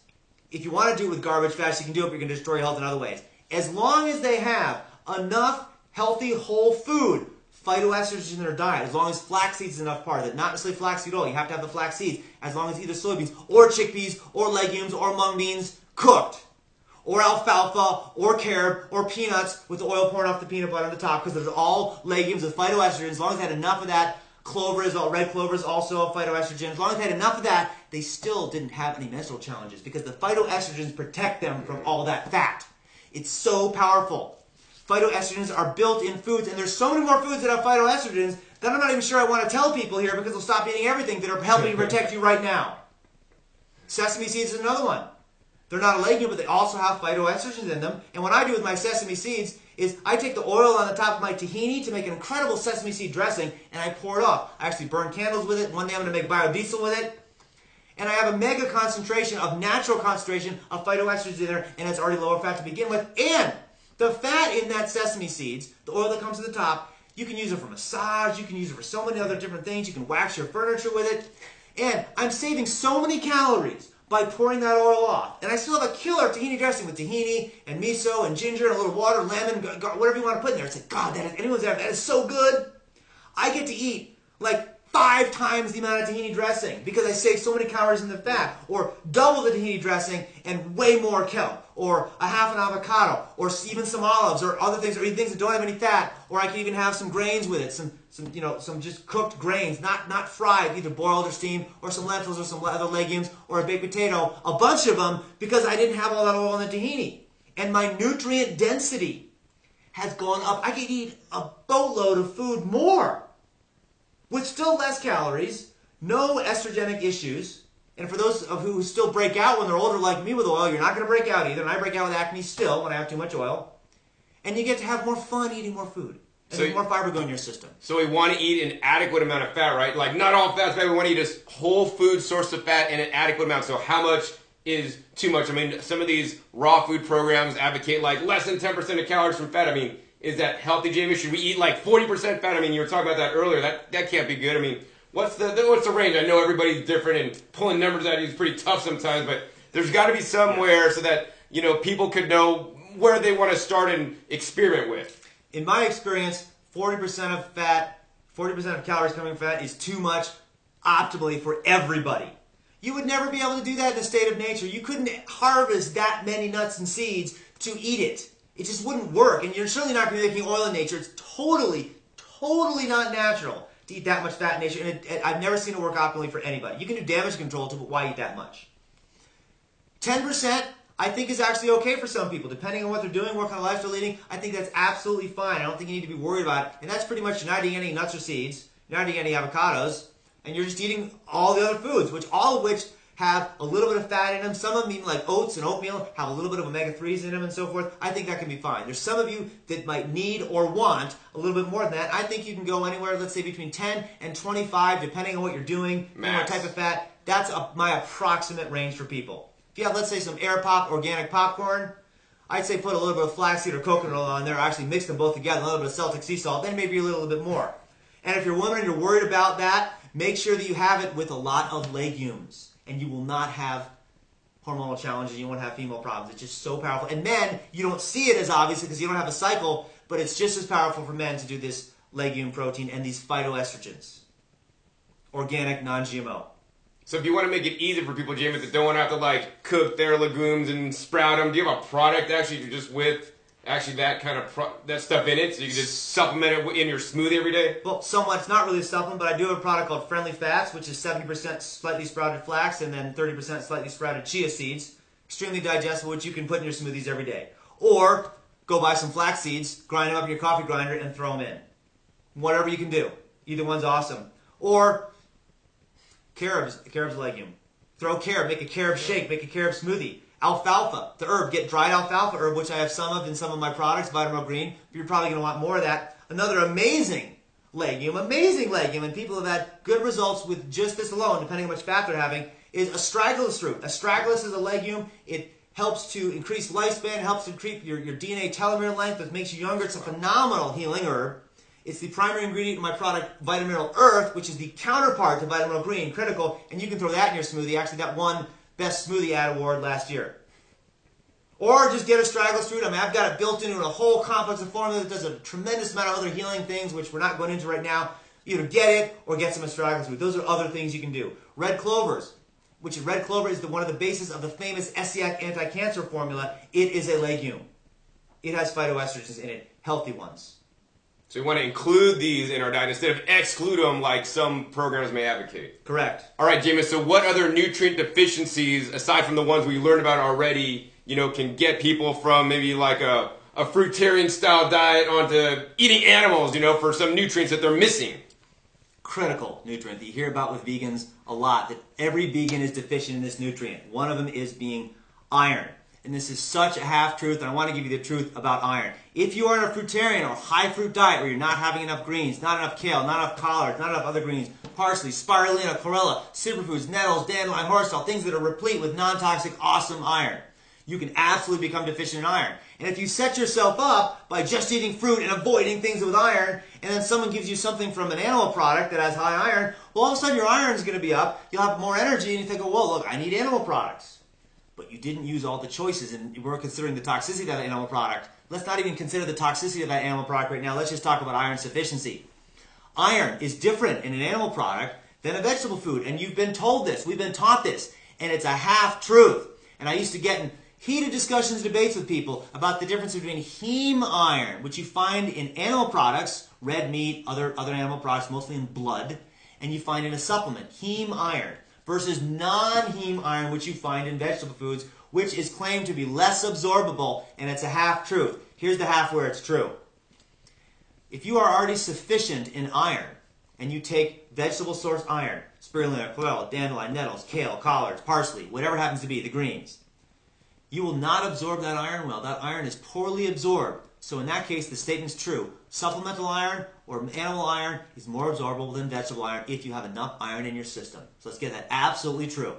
If you want to do it with garbage fats, you can do it, but you're going to destroy your health in other ways. As long as they have enough healthy whole food, phytoestrogens in their diet, as long as flax seeds is enough part of it, not necessarily flaxseed oil, you have to have the flax seeds, as long as either soybeans or chickpeas or legumes or mung beans cooked, or alfalfa or carob or peanuts with the oil pouring off the peanut butter on the top, because they're all legumes with phytoestrogen. As long as they had enough of that, red clover is also a phytoestrogen. As long as they had enough of that, they still didn't have any menstrual challenges because the phytoestrogens protect them from all that fat. It's so powerful. Phytoestrogens are built in foods, and there's so many more foods that have phytoestrogens that I'm not even sure I want to tell people here because they'll stop eating everything that are helping to protect you right now. Sesame seeds is another one. They're not a legume, but they also have phytoestrogens in them. And what I do with my sesame seeds is I take the oil on the top of my tahini to make an incredible sesame seed dressing, and I pour it off. I actually burn candles with it. One day I'm going to make biodiesel with it. And I have a mega concentration of natural concentration of phytoestrogens in there, and it's already lower fat to begin with. And the fat in that sesame seeds, the oil that comes to the top, you can use it for massage, you can use it for so many other different things, you can wax your furniture with it. And I'm saving so many calories by pouring that oil off. And I still have a killer tahini dressing with tahini and miso and ginger and a little water, lemon, whatever you want to put in there. It's like, God, that is so good. I get to eat like 5 times the amount of tahini dressing because I save so many calories in the fat, or double the tahini dressing and way more kelp, or a half an avocado, or even some olives, or other things, or even things that don't have any fat, or I can even have some grains with it, some just cooked grains, not fried, either boiled or steamed, or some lentils or some other legumes, or a baked potato, a bunch of them, because I didn't have all that oil in the tahini. And my nutrient density has gone up. I could eat a boatload of food more, with still less calories, no estrogenic issues. And for those of who still break out when they're older like me with oil, you're not going to break out either. And I break out with acne still when I have too much oil. And you get to have more fun eating more food. And so more fiber go in your system. So we want to eat an adequate amount of fat, right? Like not all fat's bad. We want to eat a whole food source of fat in an adequate amount. So how much is too much? I mean, some of these raw food programs advocate like less than 10% of calories from fat. I mean, is that healthy, Jamie? Should we eat like 40% fat? I mean, you were talking about that earlier. That can't be good. I mean, what's the range? I know everybody's different, and pulling numbers out is pretty tough sometimes, but there's got to be somewhere so that, you know, people could know where they want to start and experiment with. In my experience, 40% of fat, 40% of calories coming from fat is too much optimally for everybody. You would never be able to do that in a state of nature. You couldn't harvest that many nuts and seeds to eat it. It just wouldn't work, and you're certainly not going to be making oil in nature. It's totally not natural to eat that much fat in nature, and I've never seen it work optimally for anybody. You can do damage control too, but why eat that much? 10% I think is actually okay for some people, depending on what they're doing, what kind of lifestyle they're leading. I think that's absolutely fine. I don't think you need to be worried about it, and that's pretty much you're not eating any nuts or seeds, you're not eating any avocados, and you're just eating all the other foods, all of which have a little bit of fat in them. Some of them, even like oats and oatmeal, have a little bit of omega-3s in them and so forth. I think that can be fine. There's some of you that might need or want a little bit more than that. I think you can go anywhere, let's say between 10 and 25, depending on what you're doing, what type of fat. That's my approximate range for people. If you have, let's say, some Air Pop organic popcorn, I'd say put a little bit of flaxseed or coconut oil on there, actually mix them both together, a little bit of Celtic sea salt, then maybe a little bit more. And if you're a woman and you're worried about that, make sure that you have it with a lot of legumes. And you will not have hormonal challenges. You won't have female problems. It's just so powerful. And men, you don't see it as obviously because you don't have a cycle, but it's just as powerful for men to do this legume protein and these phytoestrogens. Organic, non-GMO. So if you want to make it easy for people, Jamie, that don't want to have to like cook their legumes and sprout them, do you have a product actually you're just with actually that kind of that stuff in it, so you can just supplement it in your smoothie every day? Well, somewhat. It's not really a supplement, but I do have a product called Friendly Fats, which is 70% slightly sprouted flax and then 30% slightly sprouted chia seeds. Extremely digestible, which you can put in your smoothies every day. Or go buy some flax seeds, grind them up in your coffee grinder, and throw them in. Whatever you can do. Either one's awesome. Or carobs. Carob's a legume. Throw carob. Make a carob shake. Make a carob smoothie. Alfalfa, the herb. Get dried alfalfa herb, which I have some of in some of my products, Vitamin Green. You're probably going to want more of that. Another amazing legume, and people have had good results with just this alone, depending on how much fat they're having, is astragalus root. Astragalus is a legume. It helps to increase lifespan, helps to increase your DNA telomere length, which makes you younger. It's a phenomenal healing herb. It's the primary ingredient in my product, Vitamin Earth, which is the counterpart to Vitamin Green, critical, and you can throw that in your smoothie. Actually, that won Best Smoothie Ad Award last year. Or just get astragalus root. I mean, I've got it built into a whole complex of formula that does a tremendous amount of other healing things, which we're not going into right now. Either get it or get some astragalus root. Those are other things you can do. Red clovers, which red clover is one of the bases of the famous SCIAC anti-cancer formula. It is a legume. It has phytoestrogens in it, healthy ones. So we want to include these in our diet instead of exclude them like some programs may advocate. Correct. All right, James, so what other nutrient deficiencies, aside from the ones we learned about already, can get people from maybe like a fruitarian style diet onto eating animals, for some nutrients that they're missing? Critical nutrient that you hear about with vegans a lot, that every vegan is deficient in this nutrient. One of them is being iron. And this is such a half-truth, and I want to give you the truth about iron. If you are in a fruitarian or high-fruit diet where you're not having enough greens, not enough kale, not enough collards, not enough other greens, parsley, spirulina, chlorella, superfoods, nettles, dandelion, horsetail, things that are replete with non-toxic, awesome iron, you can absolutely become deficient in iron. And if you set yourself up by just eating fruit and avoiding things with iron, and then someone gives you something from an animal product that has high iron, well, all of a sudden your iron is going to be up, you'll have more energy, and you think, oh, well, look, I need animal products. But you didn't use all the choices, and we're considering the toxicity of that animal product. Let's not even consider the toxicity of that animal product right now. Let's just talk about iron sufficiency. Iron is different in an animal product than a vegetable food, and you've been told this. We've been taught this, and it's a half-truth. And I used to get in heated discussions and debates with people about the difference between heme iron, which you find in animal products, red meat, other animal products, mostly in blood, and you find in a supplement, heme iron, versus non-heme iron, which you find in vegetable foods, which is claimed to be less absorbable, and it's a half-truth. Here's the half where it's true. If you are already sufficient in iron, and you take vegetable source iron, spirulina, chlorella, dandelion, nettles, kale, collards, parsley, whatever happens to be, the greens, you will not absorb that iron well. That iron is poorly absorbed. So in that case, the statement's true. Supplemental iron or animal iron is more absorbable than vegetable iron if you have enough iron in your system. So let's get that absolutely true.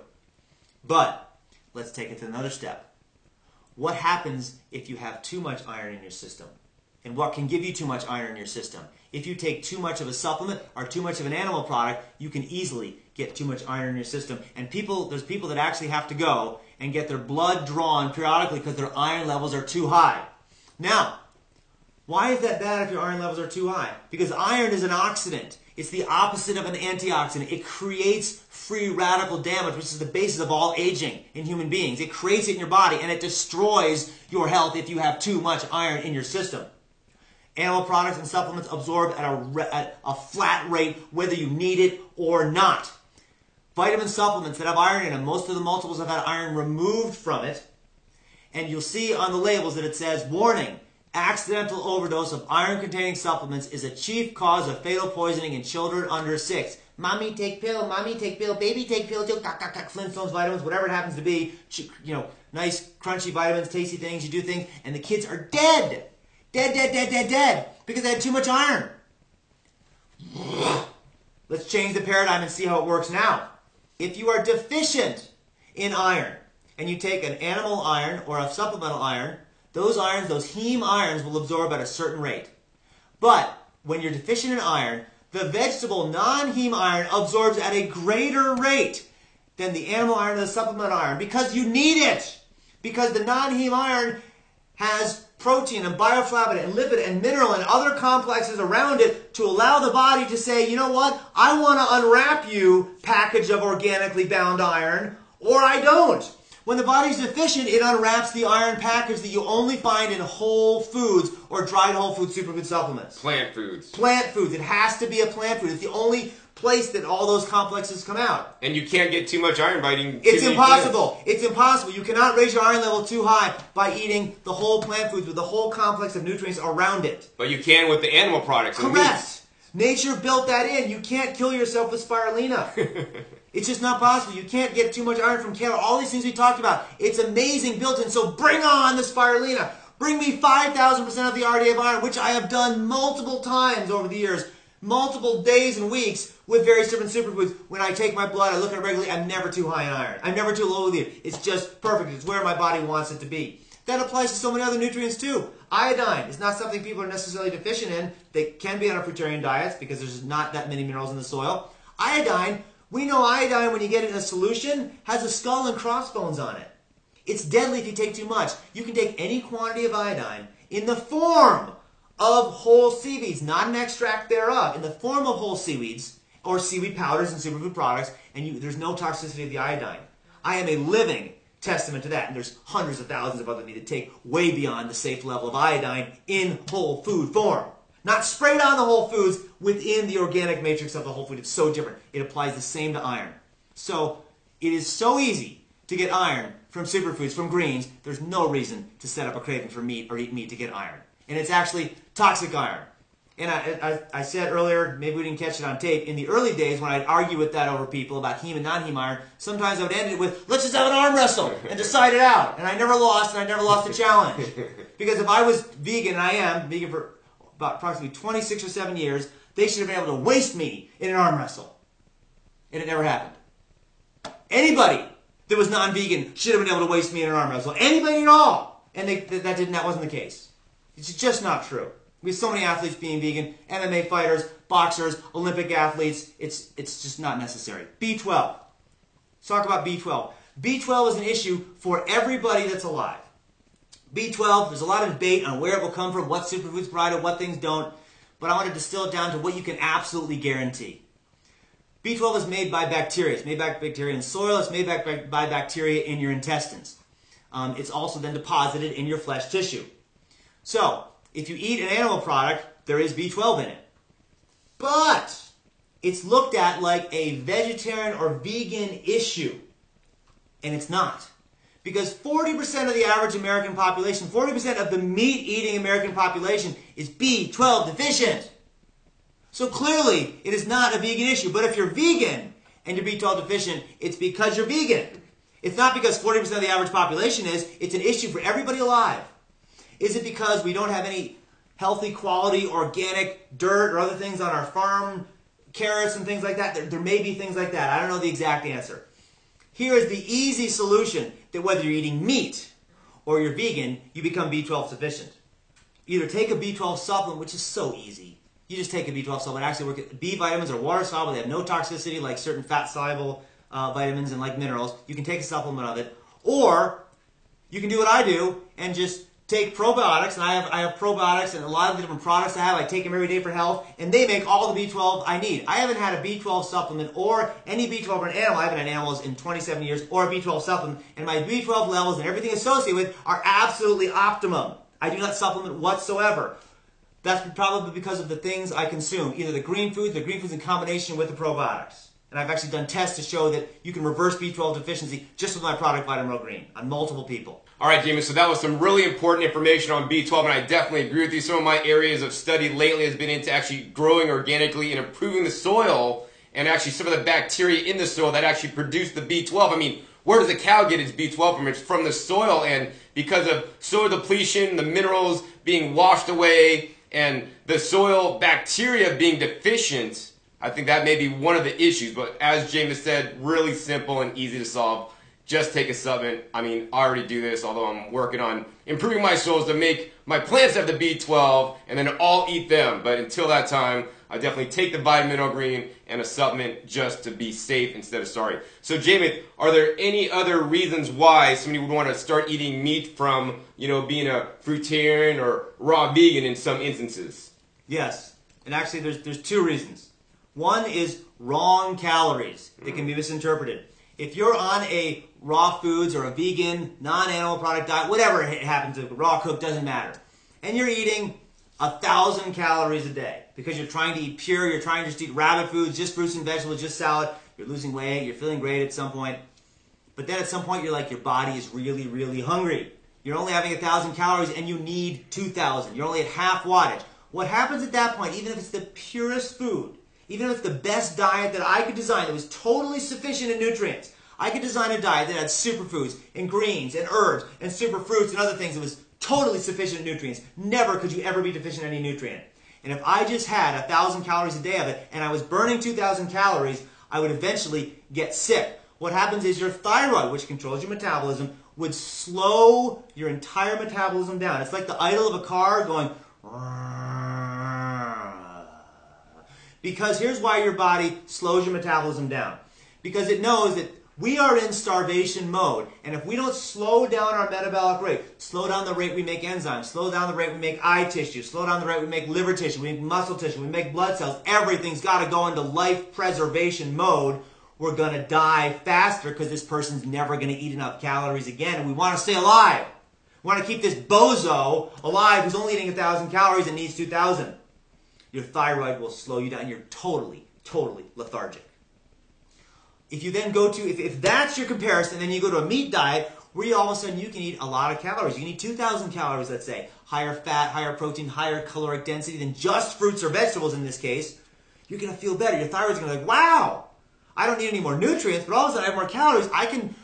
But let's take it to another step. What happens if you have too much iron in your system? And what can give you too much iron in your system? If you take too much of a supplement or too much of an animal product, you can easily get too much iron in your system. And there's people that actually have to go and get their blood drawn periodically because their iron levels are too high. Now, why is that bad if your iron levels are too high? Because iron is an oxidant. It's the opposite of an antioxidant. It creates free radical damage, which is the basis of all aging in human beings. It creates it in your body, and it destroys your health if you have too much iron in your system. Animal products and supplements absorb at a flat rate whether you need it or not. Vitamin supplements that have iron in them, most of the multiples have had iron removed from it. And you'll see on the labels that it says, warning, accidental overdose of iron-containing supplements is a chief cause of fatal poisoning in children under 6. Mommy take pill, baby take pill, Flintstones vitamins, whatever it happens to be. You know, nice crunchy vitamins, tasty things, you do things, and the kids are dead. Dead, because they had too much iron. Let's change the paradigm and see how it works now. If you are deficient in iron, and you take an animal iron or a supplemental iron, those irons, those heme irons, will absorb at a certain rate. But when you're deficient in iron, the vegetable non-heme iron absorbs at a greater rate than the animal iron or the supplemental iron because you need it. Because the non-heme iron has protein and bioflavonoid and lipid and mineral and other complexes around it to allow the body to say, you know what, I want to unwrap you, package of organically bound iron, or I don't. When the body's deficient, it unwraps the iron package that you only find in whole foods or dried whole food superfood supplements. Plant foods. Plant foods. It has to be a plant food. It's the only place that all those complexes come out. And you can't get too much iron by eating It's impossible. It's impossible. You cannot raise your iron level too high by eating the whole plant foods with the whole complex of nutrients around it. But you can with the animal products. Correct. Nature built that in. You can't kill yourself with spirulina. It's just not possible. You can't get too much iron from kale. All these things we talked about. It's amazing built in. So bring on the spirulina. Bring me 5,000% of the RDA of iron, which I have done multiple times over the years. Multiple days and weeks with various different superfoods. When I take my blood, I look at it regularly, I'm never too high in iron. I'm never too low with it. It's just perfect. It's where my body wants it to be. That applies to so many other nutrients too. Iodine is not something people are necessarily deficient in. They can be on a fruitarian diets because there's not that many minerals in the soil. Iodine, we know iodine when you get it in a solution has a skull and crossbones on it. It's deadly if you take too much. You can take any quantity of iodine in the form of whole seaweeds, not an extract thereof, in the form of whole seaweeds or seaweed powders and superfood products, and there's no toxicity of the iodine. I am a living testament to that, and there's hundreds of thousands of others that take way beyond the safe level of iodine in whole food form. Not sprayed on the whole foods within the organic matrix of the whole food. It's so different. It applies the same to iron. So it is so easy to get iron from superfoods, from greens. There's no reason to set up a craving for meat or eat meat to get iron. And it's actually toxic iron. And I said earlier, maybe we didn't catch it on tape, in the early days when I'd argue with that over people about heme and non-heme iron, sometimes I would end it with, let's just have an arm wrestle and decide it out. And I never lost, and I never lost the challenge. Because if I was vegan, and I am vegan for about approximately 26 or 7 years, they should have been able to waste me in an arm wrestle. And it never happened. Anybody that was non-vegan should have been able to waist me in an arm wrestle. Anybody at all. And that wasn't the case. It's just not true. We have so many athletes being vegan, MMA fighters, boxers, Olympic athletes. It's just not necessary. B12. Let's talk about B12. B12 is an issue for everybody that's alive. B12, there's a lot of debate on where it will come from, what superfoods provide it, what things don't. But I want to distill it down to what you can absolutely guarantee. B12 is made by bacteria. It's made by bacteria in soil. It's made by bacteria in your intestines. It's also then deposited in your flesh tissue. So, if you eat an animal product, there is B12 in it. But it's looked at like a vegetarian or vegan issue. And it's not. Because 40% of the average American population, 40% of the meat-eating American population is B12 deficient. So clearly, it is not a vegan issue. But if you're vegan and you're B12 deficient, it's because you're vegan. It's not because 40% of the average population is. It's an issue for everybody alive. Is it because we don't have any healthy, quality, organic dirt or other things on our farm, carrots and things like that? There may be things like that. I don't know the exact answer. Here is the easy solution that whether you're eating meat or you're vegan, you become B12 sufficient. Either take a B12 supplement, which is so easy. You just take a B12 supplement. Actually, B vitamins are water soluble. They have no toxicity like certain fat soluble vitamins and like minerals. You can take a supplement of it. Or you can do what I do and just take probiotics. And I have probiotics and a lot of the different products I have. I take them every day for health. And they make all the B12 I need. I haven't had a B12 supplement or any B12 for an animal. I haven't had animals in 27 years or a B12 supplement. And my B12 levels and everything associated with are absolutely optimum. I do not supplement whatsoever. That's probably because of the things I consume, either the green foods in combination with the probiotics. And I've actually done tests to show that you can reverse B12 deficiency just with my product Vitamin Green on multiple people. All right, Jamie, so that was some really important information on B12, and I definitely agree with you. Some of my areas of study lately has been into actually growing organically and improving the soil and actually some of the bacteria in the soil that actually produce the B12. I mean, where does the cow get its B12 from? It's from the soil, and because of soil depletion, the minerals being washed away, and the soil bacteria being deficient, I think that may be one of the issues. But as James said, really simple and easy to solve. Just take a supplement. I mean, I already do this, although I'm working on improving my soils to make my plants have the B12, and then I'll eat them. But until that time, I definitely take the Vitamin Green and a supplement just to be safe instead of sorry. So, Jamie, are there any other reasons why somebody would want to start eating meat from, being a fruitarian or raw vegan in some instances? Yes, and actually there's two reasons. One is wrong calories that can be misinterpreted. If you're on a raw foods or a vegan, non-animal product diet, whatever it happens to, raw cook, doesn't matter, and you're eating 1,000 calories a day because you're trying to eat pure, you're trying to just eat rabbit foods, just fruits and vegetables, just salad, you're losing weight, you're feeling great at some point, but then at some point you're like, your body is really, really hungry. You're only having 1,000 calories and you need 2,000. You're only at half wattage. What happens at that point, even if it's the purest food, even if it's the best diet that I could design that was totally sufficient in nutrients, I could design a diet that had superfoods and greens and herbs and superfruits and other things that was totally sufficient in nutrients. Never could you ever be deficient in any nutrient. And if I just had 1,000 calories a day of it and I was burning 2,000 calories, I would eventually get sick. What happens is your thyroid, which controls your metabolism, would slow your entire metabolism down. It's like the idle of a car going... Because here's why your body slows your metabolism down. Because it knows that we are in starvation mode, and if we don't slow down our metabolic rate, slow down the rate we make enzymes, slow down the rate we make eye tissue, slow down the rate we make liver tissue, we make muscle tissue, we make blood cells, everything's got to go into life preservation mode. We're going to die faster because this person's never going to eat enough calories again, and we want to stay alive. We want to keep this bozo alive who's only eating 1,000 calories and needs 2,000. Your thyroid will slow you down. You're totally, totally lethargic. If you then go to, if that's your comparison, then you go to a meat diet where you all of a sudden you can eat a lot of calories. You can eat 2,000 calories, let's say. Higher fat, higher protein, higher caloric density than just fruits or vegetables in this case. You're going to feel better. Your thyroid's going to be like, wow, I don't need any more nutrients, but all of a sudden I have more calories. I can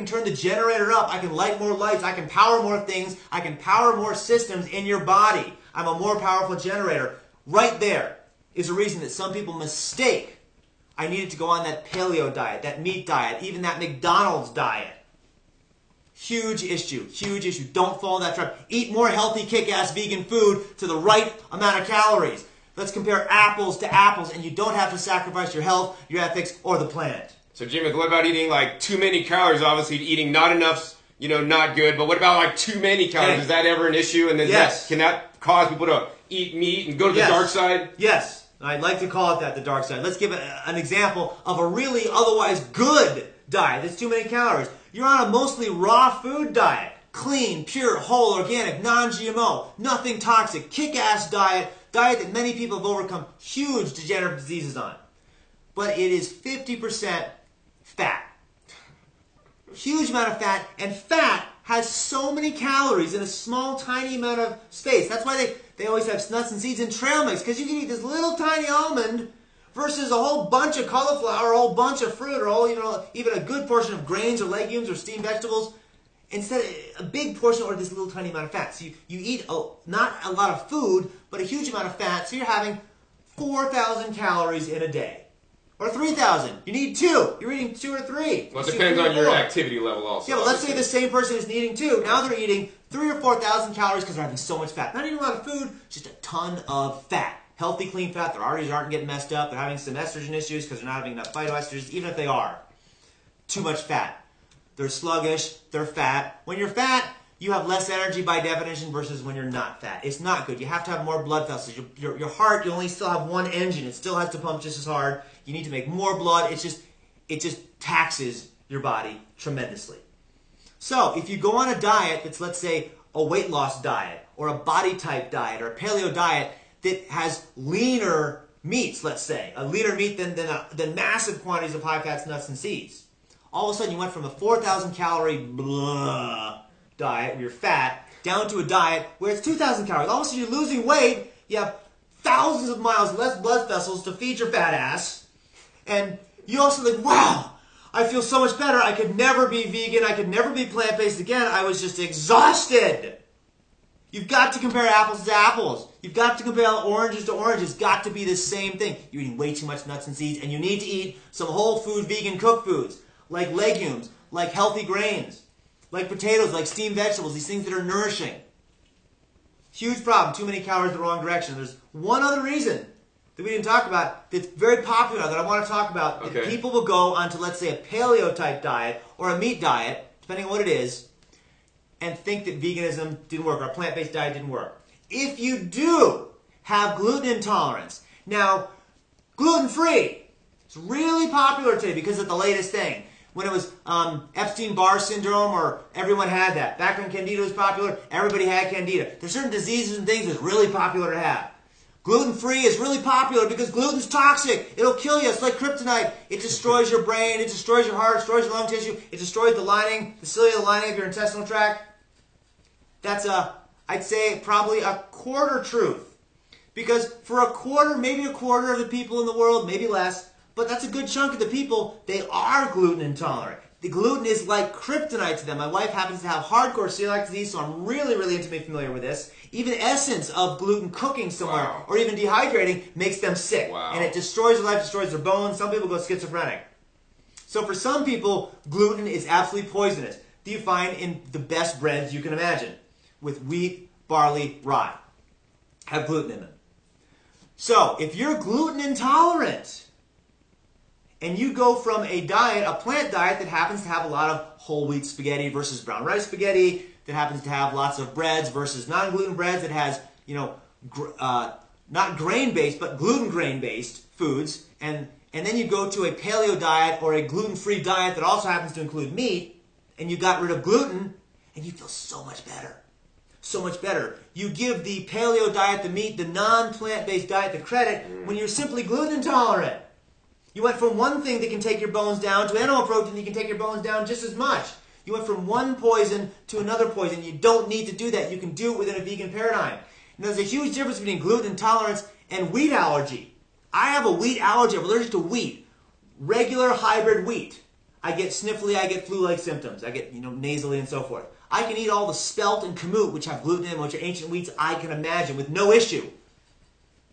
turn the generator up. I can light more lights. I can power more things. I can power more systems in your body. I'm a more powerful generator. Right there is a reason that some people mistake I needed to go on that paleo diet, that meat diet, even that McDonald's diet. Huge issue, huge issue. Don't fall in that trap. Eat more healthy, kick-ass vegan food to the right amount of calories. Let's compare apples to apples, and you don't have to sacrifice your health, your ethics, or the planet. So, Jimmy, what about eating like too many calories? Obviously, eating not enough, not good. But what about like too many calories? Hey. Is that ever an issue? And then can that cause people to eat meat and go to the dark side? Yes. I'd like to call it that, the dark side. Let's give an example of a really otherwise good diet that's too many calories. You're on a mostly raw food diet. Clean, pure, whole, organic, non-GMO, nothing toxic, kick-ass diet that many people have overcome huge degenerative diseases on. But it is 50% fat. Huge amount of fat, and fat has so many calories in a small, tiny amount of space. That's why they always have nuts and seeds in trail mix, because you can eat this little tiny almond versus a whole bunch of cauliflower, a whole bunch of fruit, or even a good portion of grains or legumes or steamed vegetables. Instead, a big portion or this little tiny amount of fat. So you eat not a lot of food, but a huge amount of fat. So you're having 4,000 calories in a day. Or 3,000. You need 2. You're eating 2 or 3. Well, it depends on your activity level also. Yeah, but let's say the same person is eating 2. Now they're eating 3,000 or 4,000 calories because they're having so much fat. Not eating a lot of food, just a ton of fat. Healthy, clean fat. Their arteries aren't getting messed up. They're having some estrogen issues because they're not having enough phytoestrogens, even if they are. Too much fat. They're sluggish, they're fat. When you're fat, you have less energy by definition versus when you're not fat. It's not good. You have to have more blood vessels. Your heart, you only still have one engine. It still has to pump just as hard. You need to make more blood. It just taxes your body tremendously. So if you go on a diet that's, let's say, a weight loss diet or a body type diet or a paleo diet that has leaner meats, let's say, a leaner meat than massive quantities of high fats, nuts, and seeds. All of a sudden, you went from a 4,000 calorie diet where you're fat down to a diet where it's 2,000 calories. All of a sudden, you're losing weight. You have thousands of miles less blood vessels to feed your fat ass. And you also think, wow, I feel so much better. I could never be vegan. I could never be plant-based again. I was just exhausted. You've got to compare apples to apples. You've got to compare oranges to oranges. It's got to be the same thing. You're eating way too much nuts and seeds, and you need to eat some whole food, vegan cooked foods, like legumes, like healthy grains, like potatoes, like steamed vegetables, these things that are nourishing. Huge problem, too many calories the wrong direction. There's one other reason that we didn't talk about that's very popular that I want to talk about. Okay. That people will go onto, let's say, a paleo type diet or a meat diet, depending on what it is, and think that veganism didn't work or a plant-based diet didn't work. If you do have gluten intolerance, now, gluten-free, it's really popular today because of the latest thing. When it was Epstein-Barr syndrome, or everyone had that. Back when Candida was popular, everybody had Candida. There's certain diseases and things that's really popular to have. Gluten-free is really popular because gluten's toxic. It'll kill you. It's like kryptonite. It destroys your brain. It destroys your heart. It destroys your lung tissue. It destroys the lining, the cellular lining of your intestinal tract. That's I'd say probably a quarter truth. Because for a quarter, maybe a quarter of the people in the world, maybe less, but that's a good chunk of the people, they are gluten intolerant. The gluten is like kryptonite to them. My wife happens to have hardcore celiac disease, so I'm really, really intimately familiar with this. Even essence of gluten cooking somewhere, or even dehydrating, makes them sick. And it destroys their life, destroys their bones. Some people go schizophrenic. So for some people, gluten is absolutely poisonous. Do you find in the best breads you can imagine? With wheat, barley, rye. Have gluten in them. So if you're gluten intolerant, and you go from a diet, a plant diet that happens to have a lot of whole wheat spaghetti versus brown rice spaghetti, that happens to have lots of breads versus non-gluten breads that has, not grain-based, but gluten grain-based foods, and then you go to a paleo diet or a gluten-free diet that also happens to include meat, and you got rid of gluten, and you feel so much better. So much better. You give the paleo diet, the meat, the non-plant-based diet the credit when you're simply gluten intolerant. You went from one thing that can take your bones down to animal protein that can take your bones down just as much. You went from one poison to another poison. You don't need to do that. You can do it within a vegan paradigm. And there's a huge difference between gluten intolerance and wheat allergy. I have a wheat allergy. I'm allergic to wheat. Regular hybrid wheat. I get sniffly, I get flu-like symptoms. I get, nasally and so forth. I can eat all the spelt and kamut, which have gluten in them, which are ancient wheats I can imagine with no issue.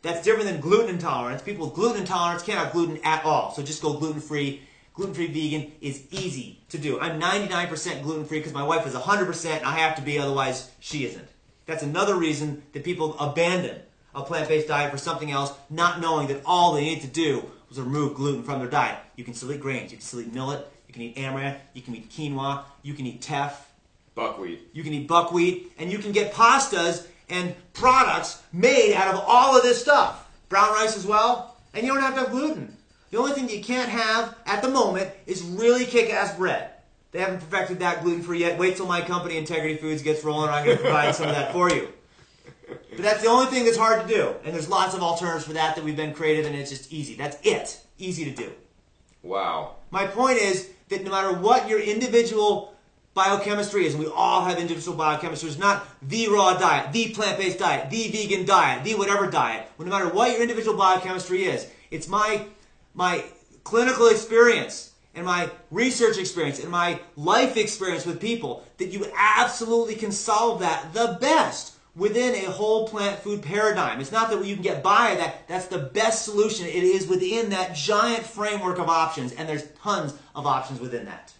That's different than gluten intolerance. People with gluten intolerance can't have gluten at all. So just go gluten-free. Gluten-free vegan is easy to do. I'm 99% gluten-free because my wife is 100% and I have to be, otherwise she isn't. That's another reason that people abandon a plant-based diet for something else, not knowing that all they need to do was remove gluten from their diet. You can still eat grains. You can still eat millet. You can eat amaranth. You can eat quinoa. You can eat teff. Buckwheat. You can eat buckwheat. And you can get pastas and products made out of all of this stuff. Brown rice as well. And you don't have to have gluten. The only thing you can't have at the moment is really kick-ass bread. They haven't perfected that gluten-free yet. Wait till my company, Integrity Foods, gets rolling. I'm going to provide some of that for you. But that's the only thing that's hard to do. And there's lots of alternatives for that we've been created, and it's just easy. That's it. Easy to do. Wow. My point is that no matter what your individual biochemistry is, and we all have individual biochemistry, it's not the raw diet, the plant-based diet, the vegan diet, the whatever diet. Well, no matter what your individual biochemistry is, it's my clinical experience and my research experience and my life experience with people that you absolutely can solve that the best within a whole plant food paradigm. It's not that you can get by that. That's the best solution. It is within that giant framework of options, and there's tons of options within that.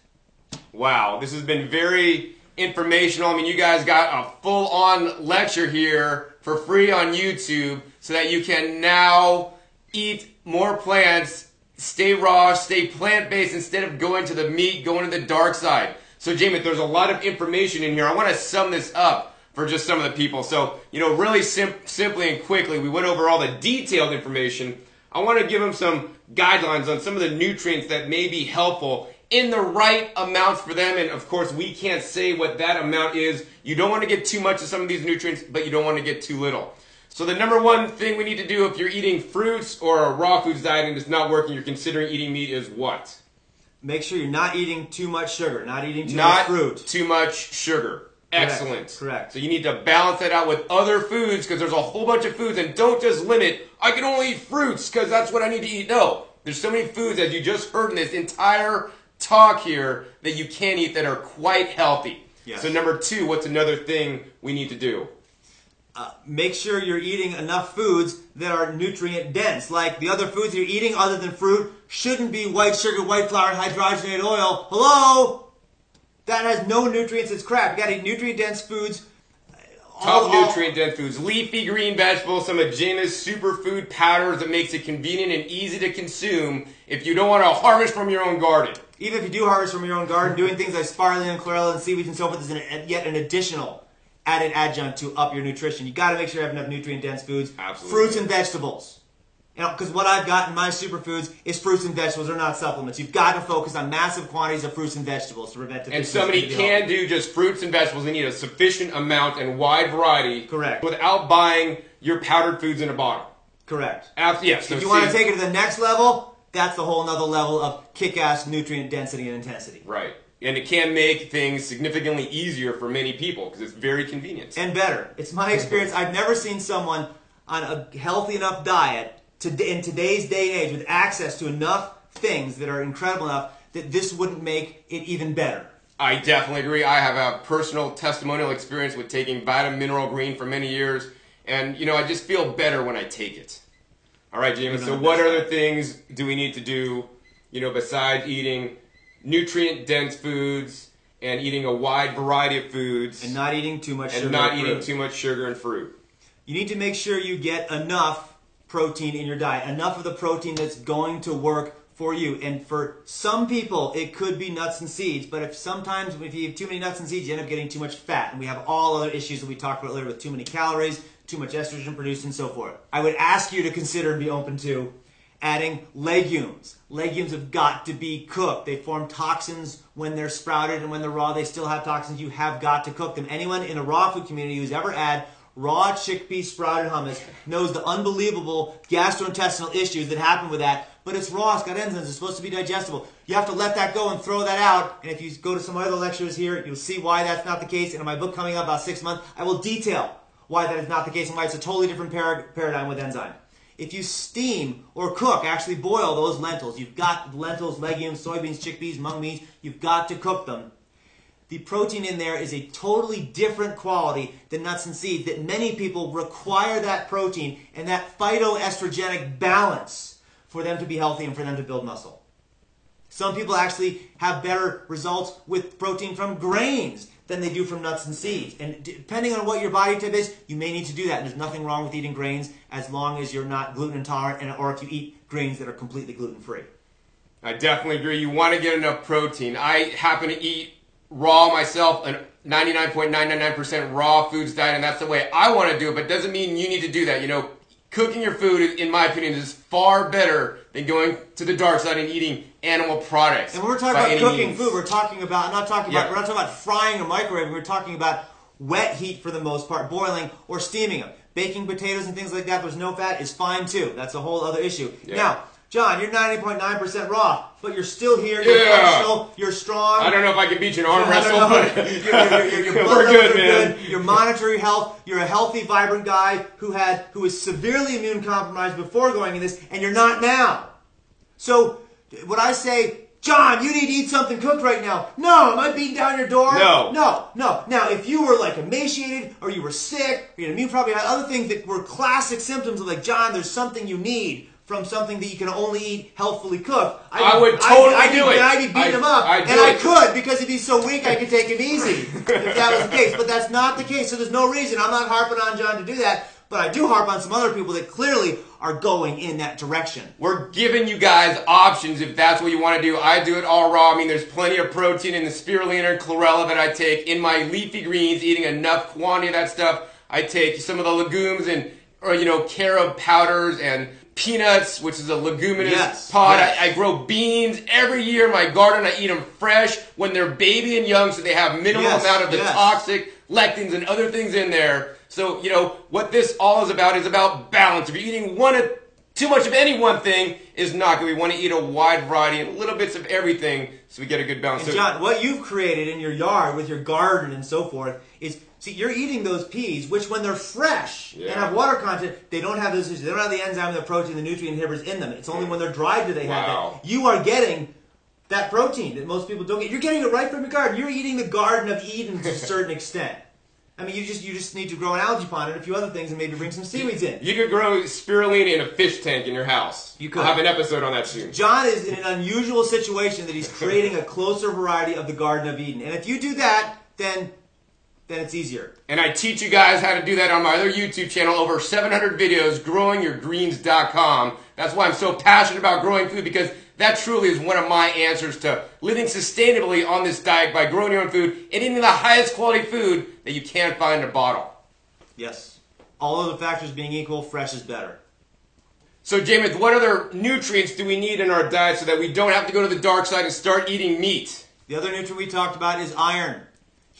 Wow, this has been very informational. I mean, you guys got a full-on lecture here for free on YouTube so that you can now eat more plants, stay raw, stay plant-based instead of going to the meat, going to the dark side. So, Jamie, there's a lot of information in here. I want to sum this up for just some of the people. So, really simply and quickly, we went over all the detailed information. I want to give them some guidelines on some of the nutrients that may be helpful in the right amounts for them. And of course, we can't say what that amount is. You don't want to get too much of some of these nutrients, but you don't want to get too little. So the number one thing we need to do if you're eating fruits or a raw foods diet and it's not working, you're considering eating meat, is what? Make sure you're not eating too much sugar, not eating too much fruit. Not too much sugar. Excellent. Correct. So you need to balance that out with other foods because there's a whole bunch of foods, and don't just limit, I can only eat fruits because that's what I need to eat. No, there's so many foods, as you just heard in this entire talk here, that you can eat that are quite healthy. Yes. So number two, what's another thing we need to do? Make sure you're eating enough foods that are nutrient dense. Like the other foods you're eating other than fruit shouldn't be white sugar, white flour, and hydrogenated oil. Hello? That has no nutrients. It's crap. You got to eat nutrient-dense foods. Top nutrient-dense foods. Leafy green vegetables, some of Jana's superfood powders that makes it convenient and easy to consume if you don't want to harvest from your own garden. Even if you do harvest from your own garden, doing things like spirulina and chlorella and seaweeds and so forth is yet an additional added adjunct to up your nutrition. You got to make sure you have enough nutrient-dense foods. Absolutely. Fruits and vegetables. Because what I've got in my superfoods is fruits and vegetables. They're not supplements. You've got to focus on massive quantities of fruits and vegetables to prevent deficiency. And somebody can do just fruits and vegetables. They need a sufficient amount and wide variety. Correct. Without buying your powdered foods in a bottle. Correct. Yes. If you want to take it to the next level, that's the whole nother level of kick-ass nutrient density and intensity. Right. And it can make things significantly easier for many people because it's very convenient. And better. It's my experience. I've never seen someone on a healthy enough diet in today's day and age with access to enough things that are incredible enough that this wouldn't make it even better. I definitely agree. I have a personal testimonial experience with taking Vitamin Mineral Green for many years. And, I just feel better when I take it. All right, Jamie. So what other things do we need to do, besides eating nutrient-dense foods and eating a wide variety of foods? And not eating too much sugar. And not eating too much sugar and fruit. You need to make sure you get enough protein in your diet, enough of the protein that's going to work for you. And for some people, it could be nuts and seeds, but if you have too many nuts and seeds, you end up getting too much fat. And we have all other issues that we talked about earlier with too many calories, too much estrogen produced, and so forth. I would ask you to consider and be open to adding legumes. Legumes have got to be cooked. They form toxins when they're sprouted, and when they're raw, they still have toxins. You have got to cook them. Anyone in a raw food community who's ever had raw chickpea sprouted hummus knows the unbelievable gastrointestinal issues that happen with that. But it's raw, it's got enzymes, it's supposed to be digestible. You have to let that go and throw that out. And if you go to some other lectures here, you'll see why that's not the case. And in my book coming up about 6 months, I will detail why that is not the case and why it's a totally different paradigm with enzyme. If you steam or cook, actually boil those lentils, you've got lentils, legumes, soybeans, chickpeas, mung beans, you've got to cook them. the protein in there is a totally different quality than nuts and seeds, that many people require that protein and that phytoestrogenic balance for them to be healthy and for them to build muscle. Some people actually have better results with protein from grains than they do from nuts and seeds. And depending on what your body type is, you may need to do that. And there's nothing wrong with eating grains as long as you're not gluten intolerant or if you eat grains that are completely gluten-free. I definitely agree. You want to get enough protein. I happen to eat raw myself, a 99.999% raw foods diet, and that's the way I want to do it, but it doesn't mean you need to do that. You know, cooking your food, in my opinion, is far better than going to the dark side and eating animal products. And when we're talking about cooking food, we're talking about, we're not talking about frying or microwaving, we're talking about wet heat for the most part, boiling or steaming them. Baking potatoes and things like that, there's no fat, is fine too. That's a whole other issue. Yeah. Now, John, you're 90.9% raw, but you're still here, you're functional, you're strong. I don't know if I can beat you in arm wrestle, but your blood levels are good, you're monitoring your health, you're a healthy, vibrant guy who was severely immune compromised before going in this, and you're not now. So, would I say, John, you need to eat something cooked right now? No. Am I beating down your door? No. No. Now, if you were like emaciated, or you were sick, or you had immune problem, you had other things that were classic symptoms of like, John, there's something you need from something that you can only eat healthfully cooked. I would totally do it. I'd be beating him up, and I could, because if he's so weak, I could take him easy, if that was the case. But that's not the case, so there's no reason. I'm not harping on John to do that, but I do harp on some other people that clearly are going in that direction. We're giving you guys options if that's what you want to do. I do it all raw. I mean, there's plenty of protein in the spirulina and chlorella that I take in my leafy greens, eating enough quantity of that stuff. I take some of the legumes and, carob powders and peanuts, which is a leguminous pod. Yes. I grow beans every year in my garden. I eat them fresh when they're baby and young, so they have minimal amount of the toxic lectins and other things in there. So, what this all is about balance. If you're eating too much of any one thing is not good. We want to eat a wide variety and little bits of everything so we get a good balance. And John, what you've created in your yard with your garden and so forth is, see, you're eating those peas, which when they're fresh and have water content, they don't have those issues. They don't have the enzyme, the protein, the nutrient inhibitors in them. It's only when they're dried do they have that. You are getting that protein that most people don't get. You're getting it right from your garden. You're eating the Garden of Eden to a certain extent. I mean, you just need to grow an algae pond and a few other things and maybe bring some seaweeds in. You could grow spirulina in a fish tank in your house. You could. I'll have an episode on that soon. John is in an unusual situation that he's creating a closer variety of the Garden of Eden. And if you do that, then it's easier. And I teach you guys how to do that on my other YouTube channel, over 700 videos, growingyourgreens.com. That's why I'm so passionate about growing food, because that truly is one of my answers to living sustainably on this diet, by growing your own food and eating the highest quality food that you can't find in a bottle. Yes. All other factors being equal, fresh is better. So, James, what other nutrients do we need in our diet so that we don't have to go to the dark side and start eating meat? The other nutrient we talked about is iron.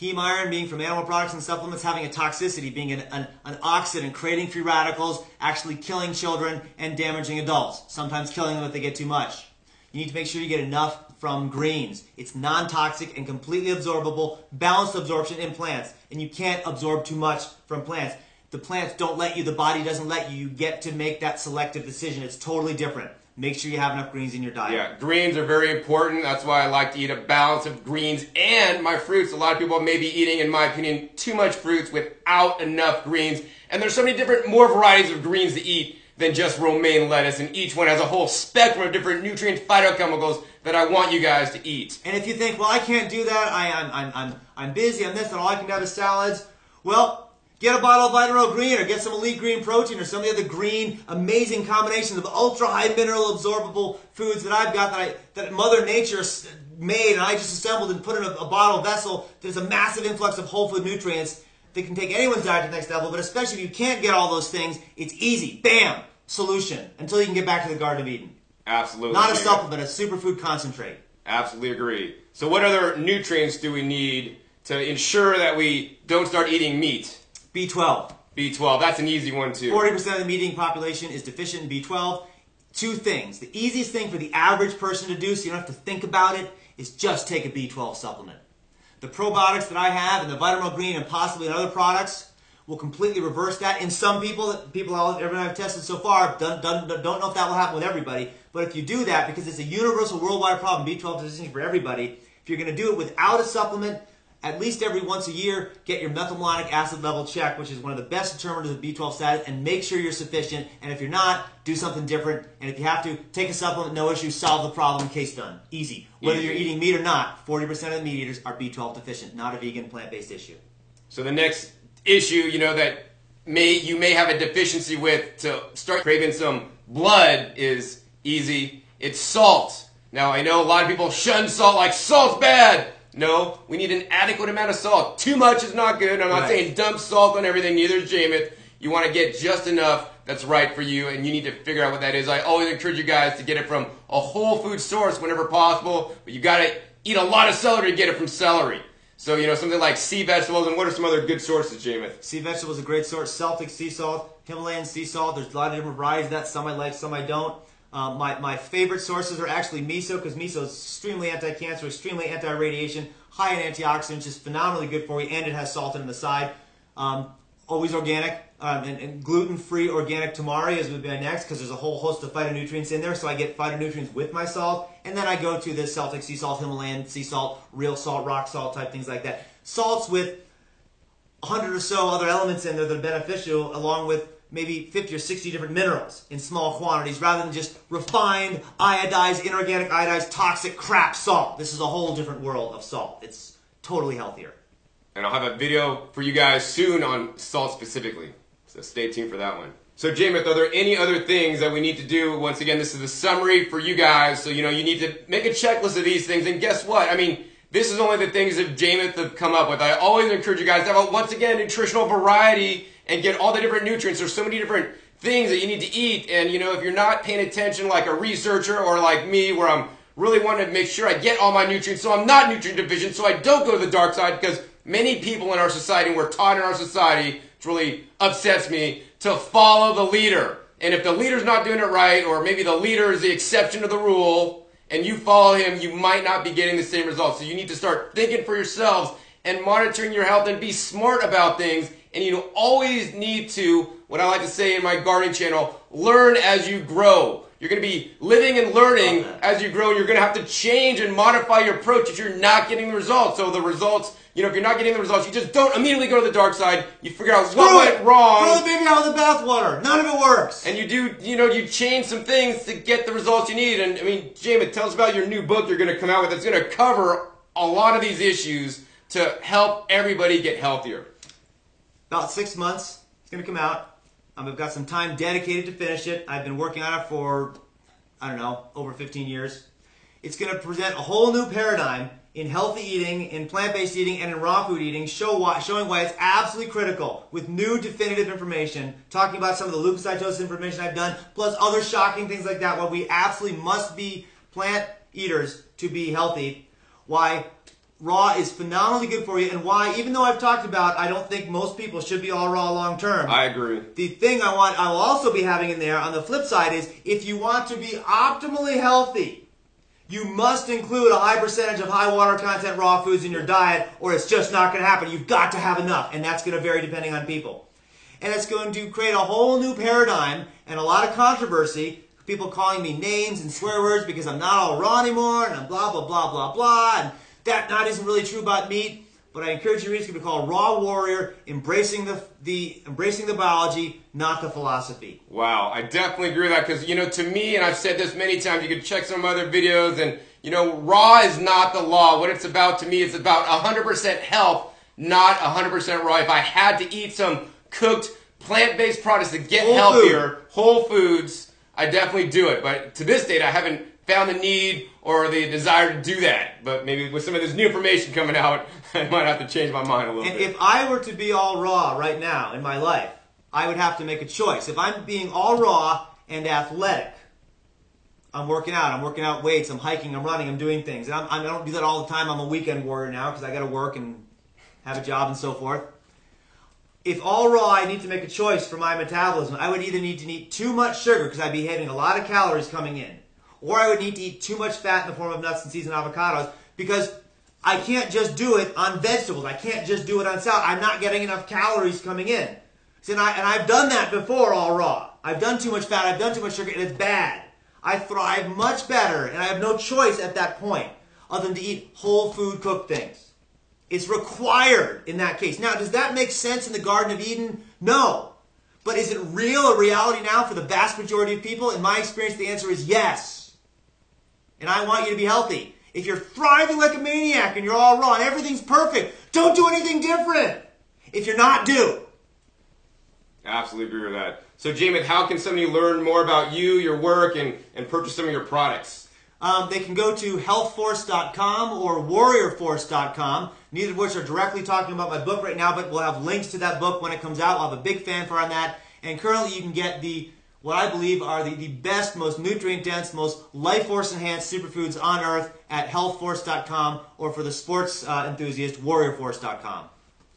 Heme iron, being from animal products and supplements, having a toxicity, being an oxidant, creating free radicals, actually killing children and damaging adults, sometimes killing them if they get too much. You need to make sure you get enough from greens. It's non-toxic and completely absorbable, balanced absorption in plants, and you can't absorb too much from plants. The plants don't let you, the body doesn't let you. You get to make that selective decision. It's totally different. Make sure you have enough greens in your diet. Yeah, greens are very important. That's why I like to eat a balance of greens and my fruits. A lot of people may be eating, in my opinion, too much fruits without enough greens. And there's so many different, more varieties of greens to eat than just romaine lettuce. And each one has a whole spectrum of different nutrient phytochemicals that I want you guys to eat. And if you think, well, I can't do that, I'm busy, I'm this, and all I can have is salads, well, get a bottle of Vitamin Green, or get some Elite Green Protein, or some of the other green, amazing combinations of ultra-high mineral absorbable foods that I've got that Mother Nature made and I just assembled and put in a bottle vessel. There's a massive influx of whole food nutrients that can take anyone's diet to the next level, but especially if you can't get all those things, it's easy. Bam! Solution. Until you can get back to the Garden of Eden. Absolutely. Not a supplement, a superfood concentrate. Absolutely agree. So what other nutrients do we need to ensure that we don't start eating meat? B12. B12, that's an easy one too. 40% of the meat eating population is deficient in B12. Two things. The easiest thing for the average person to do, so you don't have to think about it, is just take a B12 supplement. The probiotics that I have and the Vitamin Green and possibly in other products will completely reverse that. In some people, everyone I've tested so far, don't know if that will happen with everybody, but if you do that, because it's a universal worldwide problem, B12 deficiency for everybody, if you're going to do it without a supplement, at least every once a year, get your methylmalonic acid level checked, which is one of the best determiners of B12 status, and make sure you're sufficient. And if you're not, do something different. And if you have to, take a supplement, no issue, solve the problem, case done. Easy. Whether you're eating meat or not, 40% of the meat eaters are B12 deficient, not a vegan plant-based issue. So the next issue, that you may have a deficiency with to start craving some blood is easy. It's salt. Now, I know a lot of people shun salt like salt's bad. No, we need an adequate amount of salt. Too much is not good. I'm not saying dump salt on everything, neither is Jameith. You want to get just enough that's right for you, and you need to figure out what that is. I always encourage you guys to get it from a whole food source whenever possible, but you got to eat a lot of celery to get it from celery. So, something like sea vegetables, and what are some other good sources, Jameith? Sea vegetables is a great source. Celtic sea salt, Himalayan sea salt. There's a lot of different varieties of that. Some I like, some I don't. My favorite sources are actually miso, because miso is extremely anti-cancer, extremely anti-radiation, high in antioxidants, just phenomenally good for you, and it has salt in the side. Always organic, and gluten-free organic tamari is would be next, because there's a whole host of phytonutrients in there, so I get phytonutrients with my salt. And then I go to this Celtic sea salt, Himalayan sea salt, real salt, rock salt type things like that. Salts with 100 or so other elements in there that are beneficial, along with maybe 50 or 60 different minerals in small quantities, rather than just refined, iodized, inorganic iodized, toxic crap salt. This is a whole different world of salt. It's totally healthier. And I'll have a video for you guys soon on salt specifically. So stay tuned for that one. So Jameith, are there any other things that we need to do? Once again, this is a summary for you guys. So, you need to make a checklist of these things. And guess what? This is only the things that Jameith have come up with. I always encourage you guys to have, once again, nutritional variety and get all the different nutrients. There's so many different things that you need to eat. And, if you're not paying attention like a researcher or like me, where I'm really wanting to make sure I get all my nutrients so I'm not nutrient deficient, so I don't go to the dark side, because many people in our society, and we're taught in our society, which really upsets me, to follow the leader. And if the leader's not doing it right, or maybe the leader is the exception to the rule, and you follow him, you might not be getting the same results. So you need to start thinking for yourselves and monitoring your health and be smart about things. And you always need to, what I like to say in my gardening channel, learn as you grow. You're going to be living and learning as you grow. You're going to have to change and modify your approach if you're not getting the results. So the results, if you're not getting the results, you just don't immediately go to the dark side. You figure out what went wrong. Throw the baby out with the bathwater. None of it works. And you do, you change some things to get the results you need. And Jameith, tell us about your new book you're going to come out with that's going to cover a lot of these issues to help everybody get healthier. About 6 months. It's going to come out. I've got some time dedicated to finish it. I've been working on it for, over 15 years. It's going to present a whole new paradigm in healthy eating, in plant-based eating, and in raw food eating, showing why it's absolutely critical, with new definitive information, talking about some of the leukocytosis information I've done, plus other shocking things like that, why we absolutely must be plant eaters to be healthy, why raw is phenomenally good for you, and why, even though I've talked about, I don't think most people should be all raw long term. I agree. The thing I will also be having in there on the flip side is, if you want to be optimally healthy, you must include a high percentage of high water content raw foods in your diet, or it's just not going to happen. You've got to have enough, and that's going to vary depending on people. And it's going to create a whole new paradigm and a lot of controversy. People calling me names and swear words because I'm not all raw anymore, and I'm blah, blah, blah, blah, blah, and that isn't really true about meat, but I encourage you to read. It's going to be called Raw Warrior, Embracing the Biology, Not the Philosophy. Wow, I definitely agree with that, because, to me, and I've said this many times, you can check some other videos, and, raw is not the law. What it's about to me is about 100% health, not 100% raw. If I had to eat some cooked, plant-based products to get healthier, whole foods, I definitely do it. But to this date, I haven't found the need or the desire to do that. But maybe with some of this new information coming out, I might have to change my mind a little bit. And if I were to be all raw right now in my life, I would have to make a choice. If I'm being all raw and athletic, I'm working out weights, I'm hiking, I'm running, I'm doing things. And I don't do that all the time. I'm a weekend warrior now because I got to work and have a job and so forth. If all raw, I need to make a choice for my metabolism. I would either need to eat too much sugar because I'd be having a lot of calories coming in, or I would need to eat too much fat in the form of nuts and seeds and avocados, because I can't just do it on vegetables. I can't just do it on salad. I'm not getting enough calories coming in. See, and I've done that before, all raw. I've done too much fat, I've done too much sugar, and it's bad. I thrive much better, and I have no choice at that point other than to eat whole food cooked things. It's required in that case. Now, does that make sense in the Garden of Eden? No. But is it real, a reality now for the vast majority of people? In my experience, the answer is yes. And I want you to be healthy. If you're thriving like a maniac and you're all raw and everything's perfect, don't do anything different. If you're not, do. Absolutely agree with that. So, Jamin, how can somebody learn more about you, your work, and purchase some of your products? They can go to healthforce.com or warriorforce.com, neither of which are directly talking about my book right now, but we'll have links to that book when it comes out. I'll have a big fanfare on that. And currently you can get what I believe are the best, most nutrient-dense, most life force-enhanced superfoods on earth at healthforce.com, or for the sports enthusiast, warriorforce.com.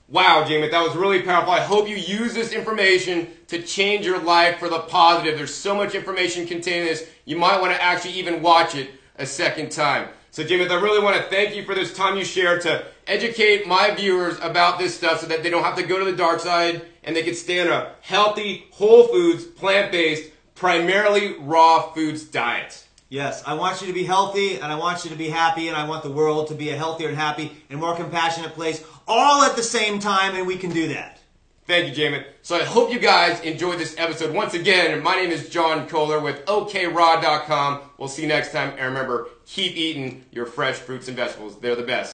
Wow, Jamin, that was really powerful. I hope you use this information to change your life for the positive. There's so much information contained in this, you might want to actually even watch it a second time. So, Jamin, I really want to thank you for this time you shared to educate my viewers about this stuff so that they don't have to go to the dark side and they can stay on a healthy, whole foods, plant-based, primarily raw foods diet. Yes, I want you to be healthy, and I want you to be happy, and I want the world to be a healthier and happy and more compassionate place, all at the same time, and we can do that. Thank you, Jamin. So I hope you guys enjoyed this episode. Once again, my name is John Kohler with OKRaw.com. We'll see you next time, and remember, keep eating your fresh fruits and vegetables. They're the best.